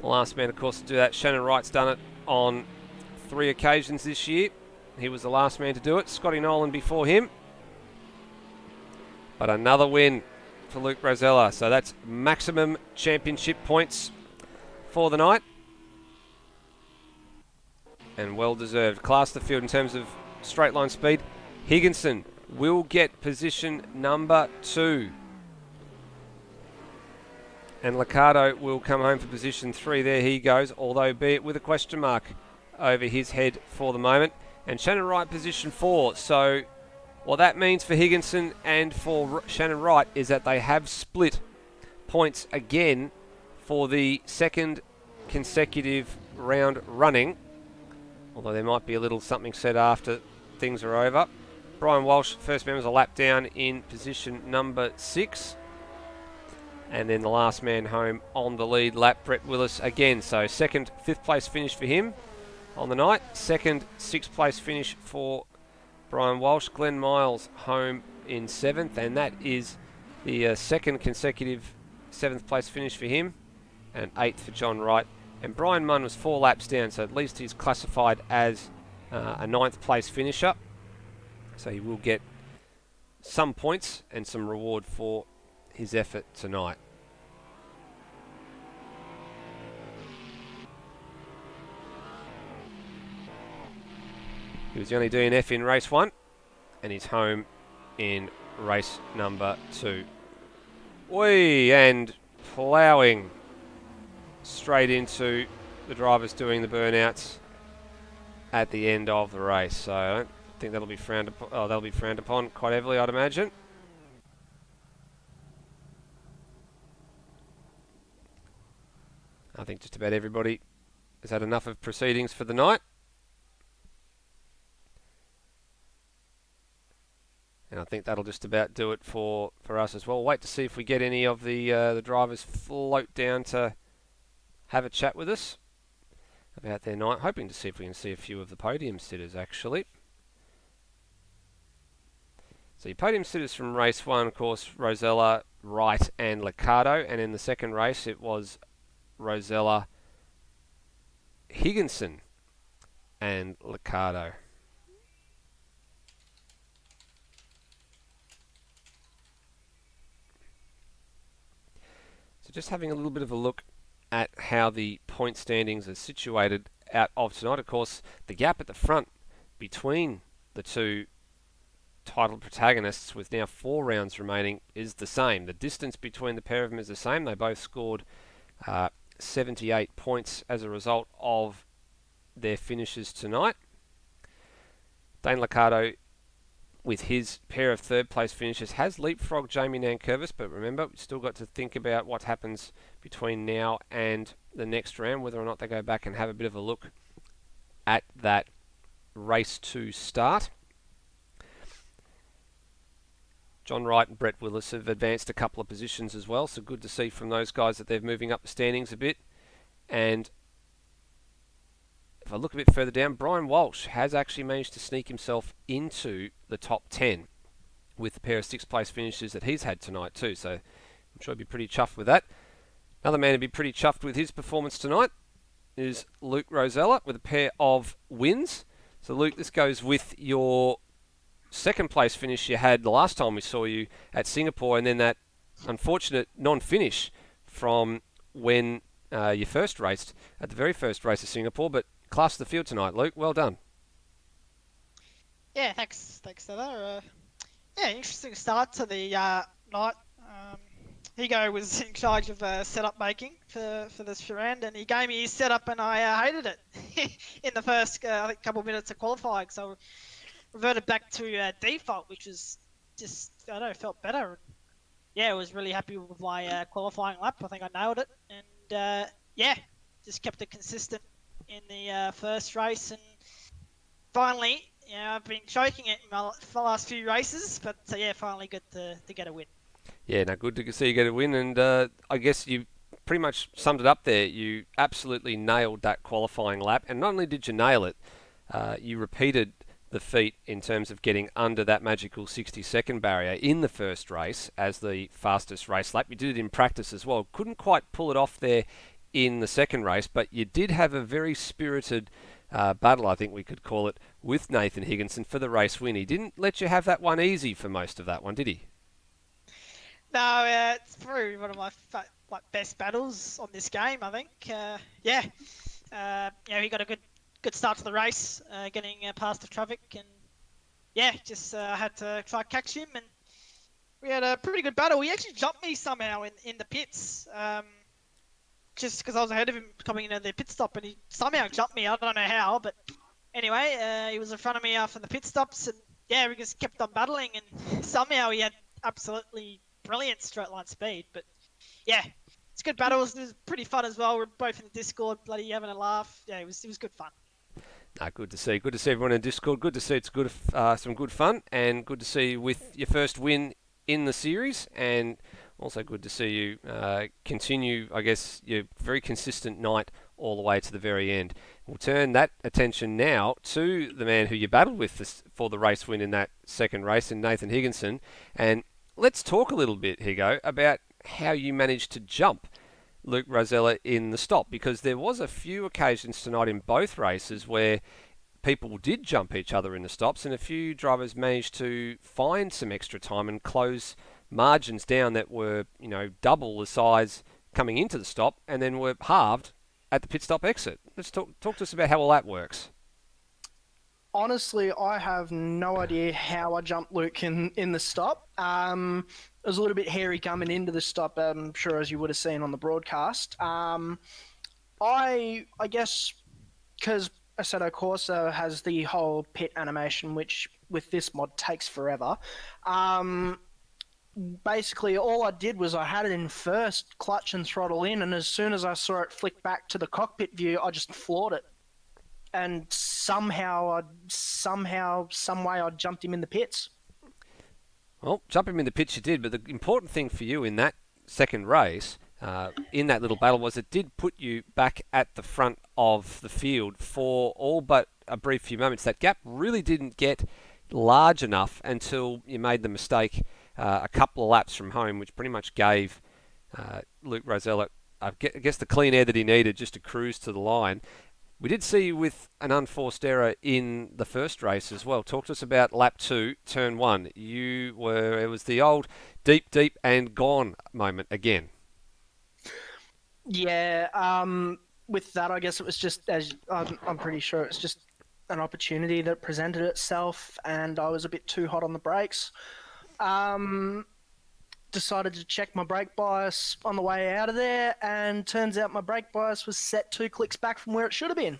The last man, of course, to do that, Shannon Wright's done it on 3 occasions this year. He was the last man to do it. Scotty Nolan before him. But another win for Luke Rosella. So that's maximum championship points for the night. And well deserved. Class the field in terms of straight line speed. Higginson will get position number 2. And Licato will come home for position 3. There he goes, although be it with a question mark over his head for the moment. And Shannon Wright position 4. So what that means for Higginson and for Shannon Wright is that they have split points again for the second consecutive round running. Although there might be a little something said after things are over. Brian Walsh, first man, was a lap down in position number 6. And then the last man home on the lead lap, Brett Willis again. So second, 5th place finish for him on the night. Second, 6th place finish for Brian Walsh. Glenn Miles home in 7th. And that is the second consecutive 7th place finish for him. And 8th for John Wright. And Brian Munn was 4 laps down. So at least he's classified as a 9th place finisher. So he will get some points and some reward for his effort tonight. He was the only DNF in race 1 and he's home in race number 2. And ploughing straight into the drivers doing the burnouts at the end of the race. So I don't think that'll be frowned upon. Oh, that'll be frowned upon quite heavily, I'd imagine. I think just about everybody has had enough of proceedings for the night. And I think that'll just about do it for us as well. We'll wait to see if we get any of the drivers float down to have a chat with us about their night. Hoping to see if we can see a few of the podium sitters, actually. So your podium sitters from race 1, of course, Rosella, Wright and Licato. And in the second race, it was Rosella, Higginson and Licato. So just having a little bit of a look at how the point standings are situated out of tonight. Of course, the gap at the front between the two title protagonists with now 4 rounds remaining is the same. The distance between the pair of them is the same. They both scored 78 points as a result of their finishes tonight. Dane Licato, with his pair of 3rd place finishes, has leapfrogged Jamie Nankervis, but remember, we've still got to think about what happens between now and the next round, whether or not they go back and have a bit of a look at that race 2 start. John Wright and Brett Willis have advanced a couple of positions as well, so good to see from those guys that they're moving up the standings a bit. And if I look a bit further down, Brian Walsh has actually managed to sneak himself into the top 10 with the pair of 6th place finishes that he's had tonight too, so I'm sure he'll be pretty chuffed with that. Another man who'd be pretty chuffed with his performance tonight is Luke Rosella with a pair of wins. So Luke, this goes with your 2nd place finish you had the last time we saw you at Singapore, and then that unfortunate non-finish from when you first raced at the very first race of Singapore. But class the field tonight, Luke. Well done. Yeah, thanks, Stella. Yeah, interesting start to the night. Higo was in charge of setup making for this round, and he gave me his setup, and I hated it in the first I think couple of minutes of qualifying. So reverted back to default, which was just, I don't know, felt better. Yeah, I was really happy with my qualifying lap. I think I nailed it. And yeah, just kept it consistent in the first race. And finally, Yeah, I've been choking it in my last few races, but finally good to get a win. Yeah, no, good to see you get a win, and I guess you pretty much summed it up there. You absolutely nailed that qualifying lap, and not only did you nail it, you repeated the feat in terms of getting under that magical 60-second barrier in the first race as the fastest race lap. You did it in practice as well. Couldn't quite pull it off there in the second race, but you did have a very spirited battle, I think we could call it, with Nathan Higginson for the race win. He didn't let you have that one easy for most of that one, did he? No, it's probably one of my best battles on this game, I think. He got a good start to the race, getting past the traffic, and just had to try to catch him, and we had a pretty good battle. He actually jumped me somehow in the pits, just because I was ahead of him coming into the pit stop, and he somehow jumped me. I don't know how, but anyway, he was in front of me after the pit stops, and we just kept on battling, and somehow he had absolutely brilliant straight line speed. But it's good battles. It was pretty fun as well. We're both in the Discord, bloody having a laugh. Yeah, it was good fun. Good to see. Good to see everyone in Discord. Good to see it's good, some good fun, and good to see you with your first win in the series, and also good to see you continue, I guess, your very consistent night all the way to the very end. We'll turn that attention now to the man who you battled with for the race win in that second race, in Nathan Higginson, and let's talk a little bit, Higo, about how you managed to jump Luke Rosella in the stop, because there was a few occasions tonight in both races where people did jump each other in the stops, and a few drivers managed to find some extra time and close margins down that were, double the size coming into the stop, and then were halved at the pit stop exit. Let's talk to us about how all that works. Honestly, I have no idea how I jumped Luke in the stop. It was a little bit hairy coming into the stop, I'm sure, as you would have seen on the broadcast. I guess because Assetto Corsa has the whole pit animation, which with this mod takes forever. Basically, all I did was I had it in first, clutch and throttle in, and as soon as I saw it flick back to the cockpit view, I just floored it. And some way, I jumped him in the pits. Well, jump him in the pits you did, but the important thing for you in that second race, in that little battle, was it did put you back at the front of the field for all but a brief few moments. That gap really didn't get large enough until you made the mistake a couple of laps from home, which pretty much gave Luke Rosella, I guess, the clean air that he needed just to cruise to the line. We did see you with an unforced error in the first race as well. Talk to us about lap 2, turn 1. It was the old deep and gone moment again. Yeah, with that, I guess it was just, I'm pretty sure it was just an opportunity that presented itself, and I was a bit too hot on the brakes. Decided to check my brake bias on the way out of there, and turns out my brake bias was set 2 clicks back from where it should have been.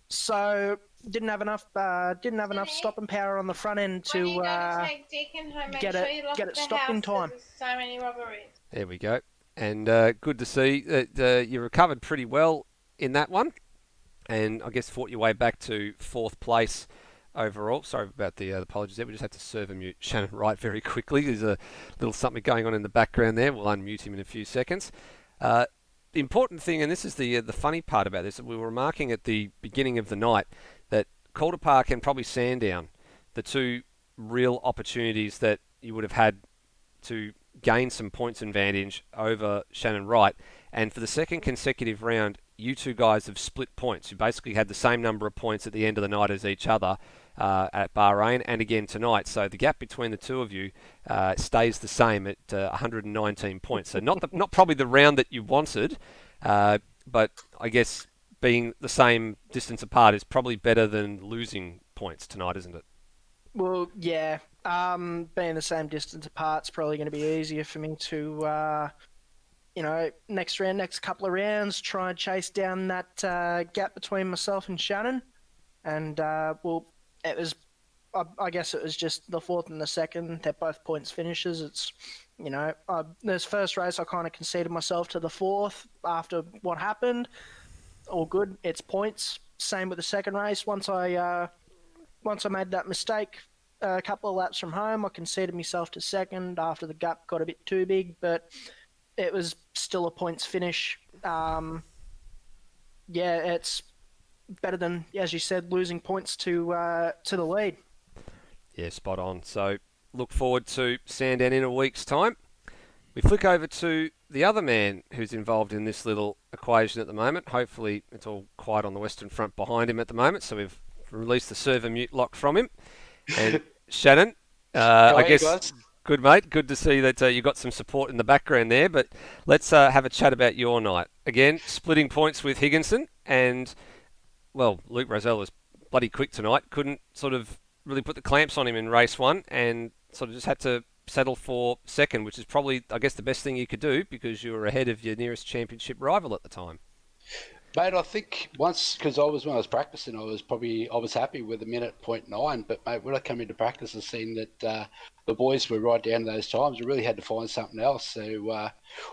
So didn't have enough stopping power on the front end to get it stopped in time. So many robberies. There we go. And good to see that you recovered pretty well in that one, and I guess fought your way back to 4th place overall. Sorry about the apologies there. We just had to serve and mute Shannon Wright very quickly. There's a little something going on in the background there. We'll unmute him in a few seconds. The important thing, and this is the funny part about this, we were remarking at the beginning of the night that Calder Park and probably Sandown, the two real opportunities that you would have had to gain some points advantage over Shannon Wright, and for the second consecutive round, you two guys have split points. You basically had the same number of points at the end of the night as each other at Bahrain and again tonight. So the gap between the two of you stays the same at 119 points. So not probably the round that you wanted, but I guess being the same distance apart is probably better than losing points tonight, isn't it? Well, yeah. Being the same distance apart is probably going to be easier for me to, next couple of rounds, try and chase down that gap between myself and Shannon. And, it was, I guess it was just the 4th and the 2nd. They're both points finishes. It's, this first race I kind of conceded myself to the 4th after what happened. All good. It's points. Same with the second race. Once I once I made that mistake a couple of laps from home, I conceded myself to second after the gap got a bit too big, but it was still a points finish. It's better than, as you said, losing points to the lead. Yeah, spot on. So look forward to Sandown in a week's time. We flick over to the other man who's involved in this little equation at the moment. Hopefully it's all quiet on the Western Front behind him at the moment, so we've released the server mute lock from him. And Shannon, I guess, good mate, good to see that you got some support in the background there, but let's have a chat about your night. Again, splitting points with Higginson, and, well, Luke Rosella was bloody quick tonight, couldn't sort of really put the clamps on him in race one, and sort of just had to settle for second, which is probably, I guess, the best thing you could do because you were ahead of your nearest championship rival at the time. Mate, I think once, because when I was practicing, I was happy with a minute 0.9, but mate, when I come into practice, I seen that the boys were right down to those times. I really had to find something else. So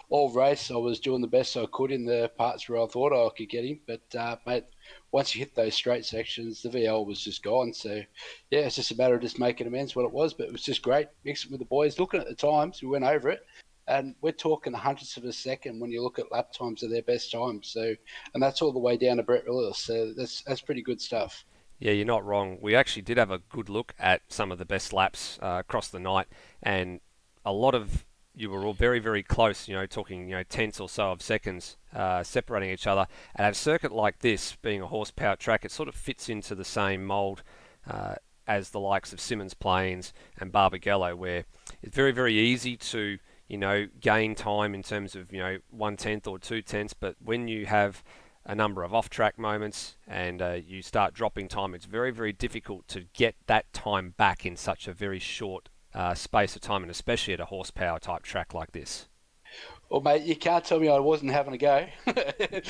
all race, I was doing the best I could in the parts where I thought I could get him. But mate, once you hit those straight sections, the VL was just gone. So yeah, it's just a matter of just making amends what it was. But it was just great mixing with the boys. Looking at the times, we went over it. And we're talking hundredths of a second when you look at lap times of their best times. So, and that's all the way down to Brett Willis. So that's pretty good stuff. Yeah, you're not wrong. We actually did have a good look at some of the best laps across the night, and a lot of you were all very, very close. Talking tenths or so of seconds separating each other. And at a circuit like this, being a horsepower track, it sort of fits into the same mould as the likes of Simmons Plains and Barbagallo, where it's very, very easy to gain time in terms of, 1/10 or 2/10, but when you have a number of off-track moments and you start dropping time, it's very, very difficult to get that time back in such a very short space of time, and especially at a horsepower type track like this. Well, mate, you can't tell me I wasn't having a go.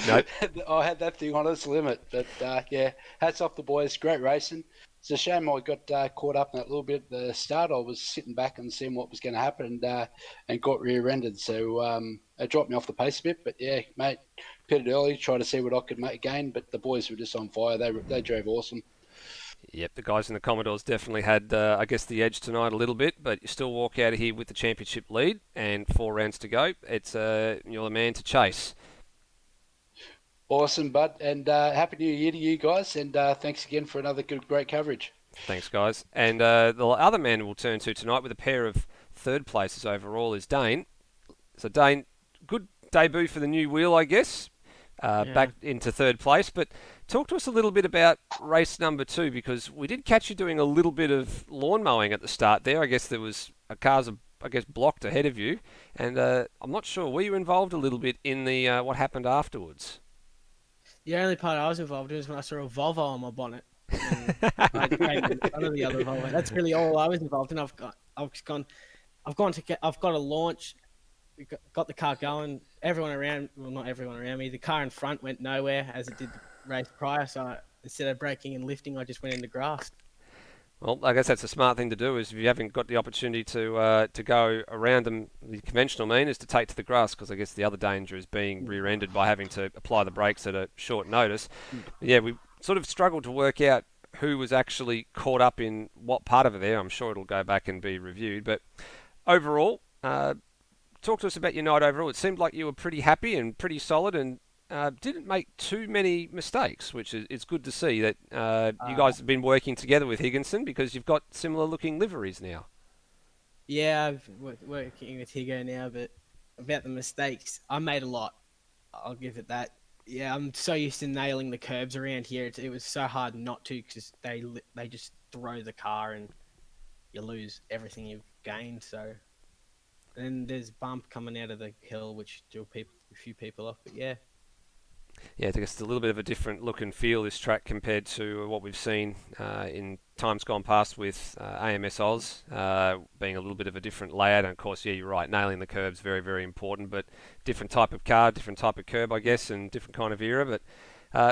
Nope. I had that thing on its limit, but yeah, hats off the boys, great racing. It's a shame I got caught up in that little bit at the start. I was sitting back and seeing what was going to happen and got rear-ended. So it dropped me off the pace a bit. But yeah, mate, pitted early, tried to see what I could make gain. But the boys were just on fire. They drove awesome. Yep, the guys in the Commodores definitely had, I guess, the edge tonight a little bit. But you still walk out of here with the championship lead and 4 rounds to go. It's you're the man to chase. Awesome, bud, and Happy New Year to you guys, and thanks again for another great coverage. Thanks, guys. And the other man we'll turn to tonight with a pair of third places overall is Dane. So, Dane, good debut for the new wheel, I guess, back into third place. But talk to us a little bit about race number 2, because we did catch you doing a little bit of lawn mowing at the start there. I guess there was cars, blocked ahead of you, and I'm not sure, were you involved a little bit in the what happened afterwards? The only part I was involved in was when I saw a Volvo on my bonnet. I came in front of the other Volvo. That's really all I was involved in. I've got a launch, got the car going. Everyone around, well, not everyone around me. The car in front went nowhere as it did the race prior. So instead of braking and lifting, I just went in the grass. Well, I guess that's a smart thing to do, is if you haven't got the opportunity to go around them, the conventional mean is to take to the grass, because I guess the other danger is being rear-ended by having to apply the brakes at a short notice. Yeah, we sort of struggled to work out who was actually caught up in what part of it there. I'm sure it'll go back and be reviewed. But overall, talk to us about your night overall. It seemed like you were pretty happy and pretty solid, and didn't make too many mistakes, which is good to see that you guys have been working together with Higginson, because you've got similar looking liveries now. Yeah, I've working with Higo now, but about the mistakes, I made a lot. I'll give it that. Yeah, I'm so used to nailing the curbs around here. It was so hard not to, because they just throw the car and you lose everything you've gained. So, and there's a bump coming out of the hill, which drew a few people off. But yeah. Yeah, I think it's a little bit of a different look and feel, this track, compared to what we've seen in times gone past with AMS Oz, being a little bit of a different layout. And of course, yeah, you're right, nailing the curbs, very, very important, but different type of car, different type of curb, I guess, and different kind of era. But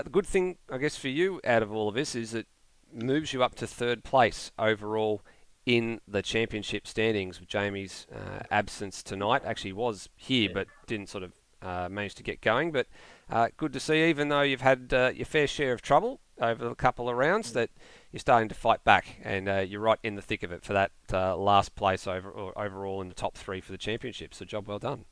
the good thing, I guess, for you out of all of this is it moves you up to third place overall in the championship standings, with Jamie's absence tonight. Actually was here, but didn't sort of manage to get going. But good to see, even though you've had your fair share of trouble over a couple of rounds, that you're starting to fight back, and you're right in the thick of it for that last place overall in the top 3 for the championship. So job well done.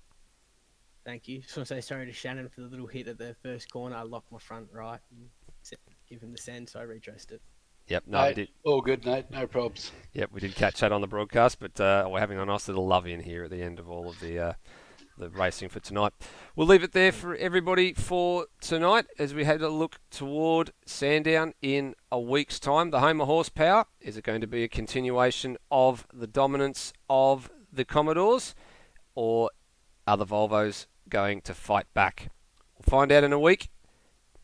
Thank you. Just want to say sorry to Shannon for the little hit at the first corner. I locked my front right and give him the send, so I retraced it. Yep, no, we did. All good, mate. No probs. Yep, we did catch that on the broadcast, but we're having a nice little love in here at the end of all of the racing for tonight. We'll leave it there for everybody for tonight as we had a look toward Sandown in a week's time. The home of horsepower, is it going to be a continuation of the dominance of the Commodores, or are the Volvos going to fight back? We'll find out in a week.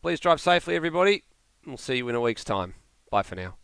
Please drive safely, everybody. We'll see you in a week's time. Bye for now.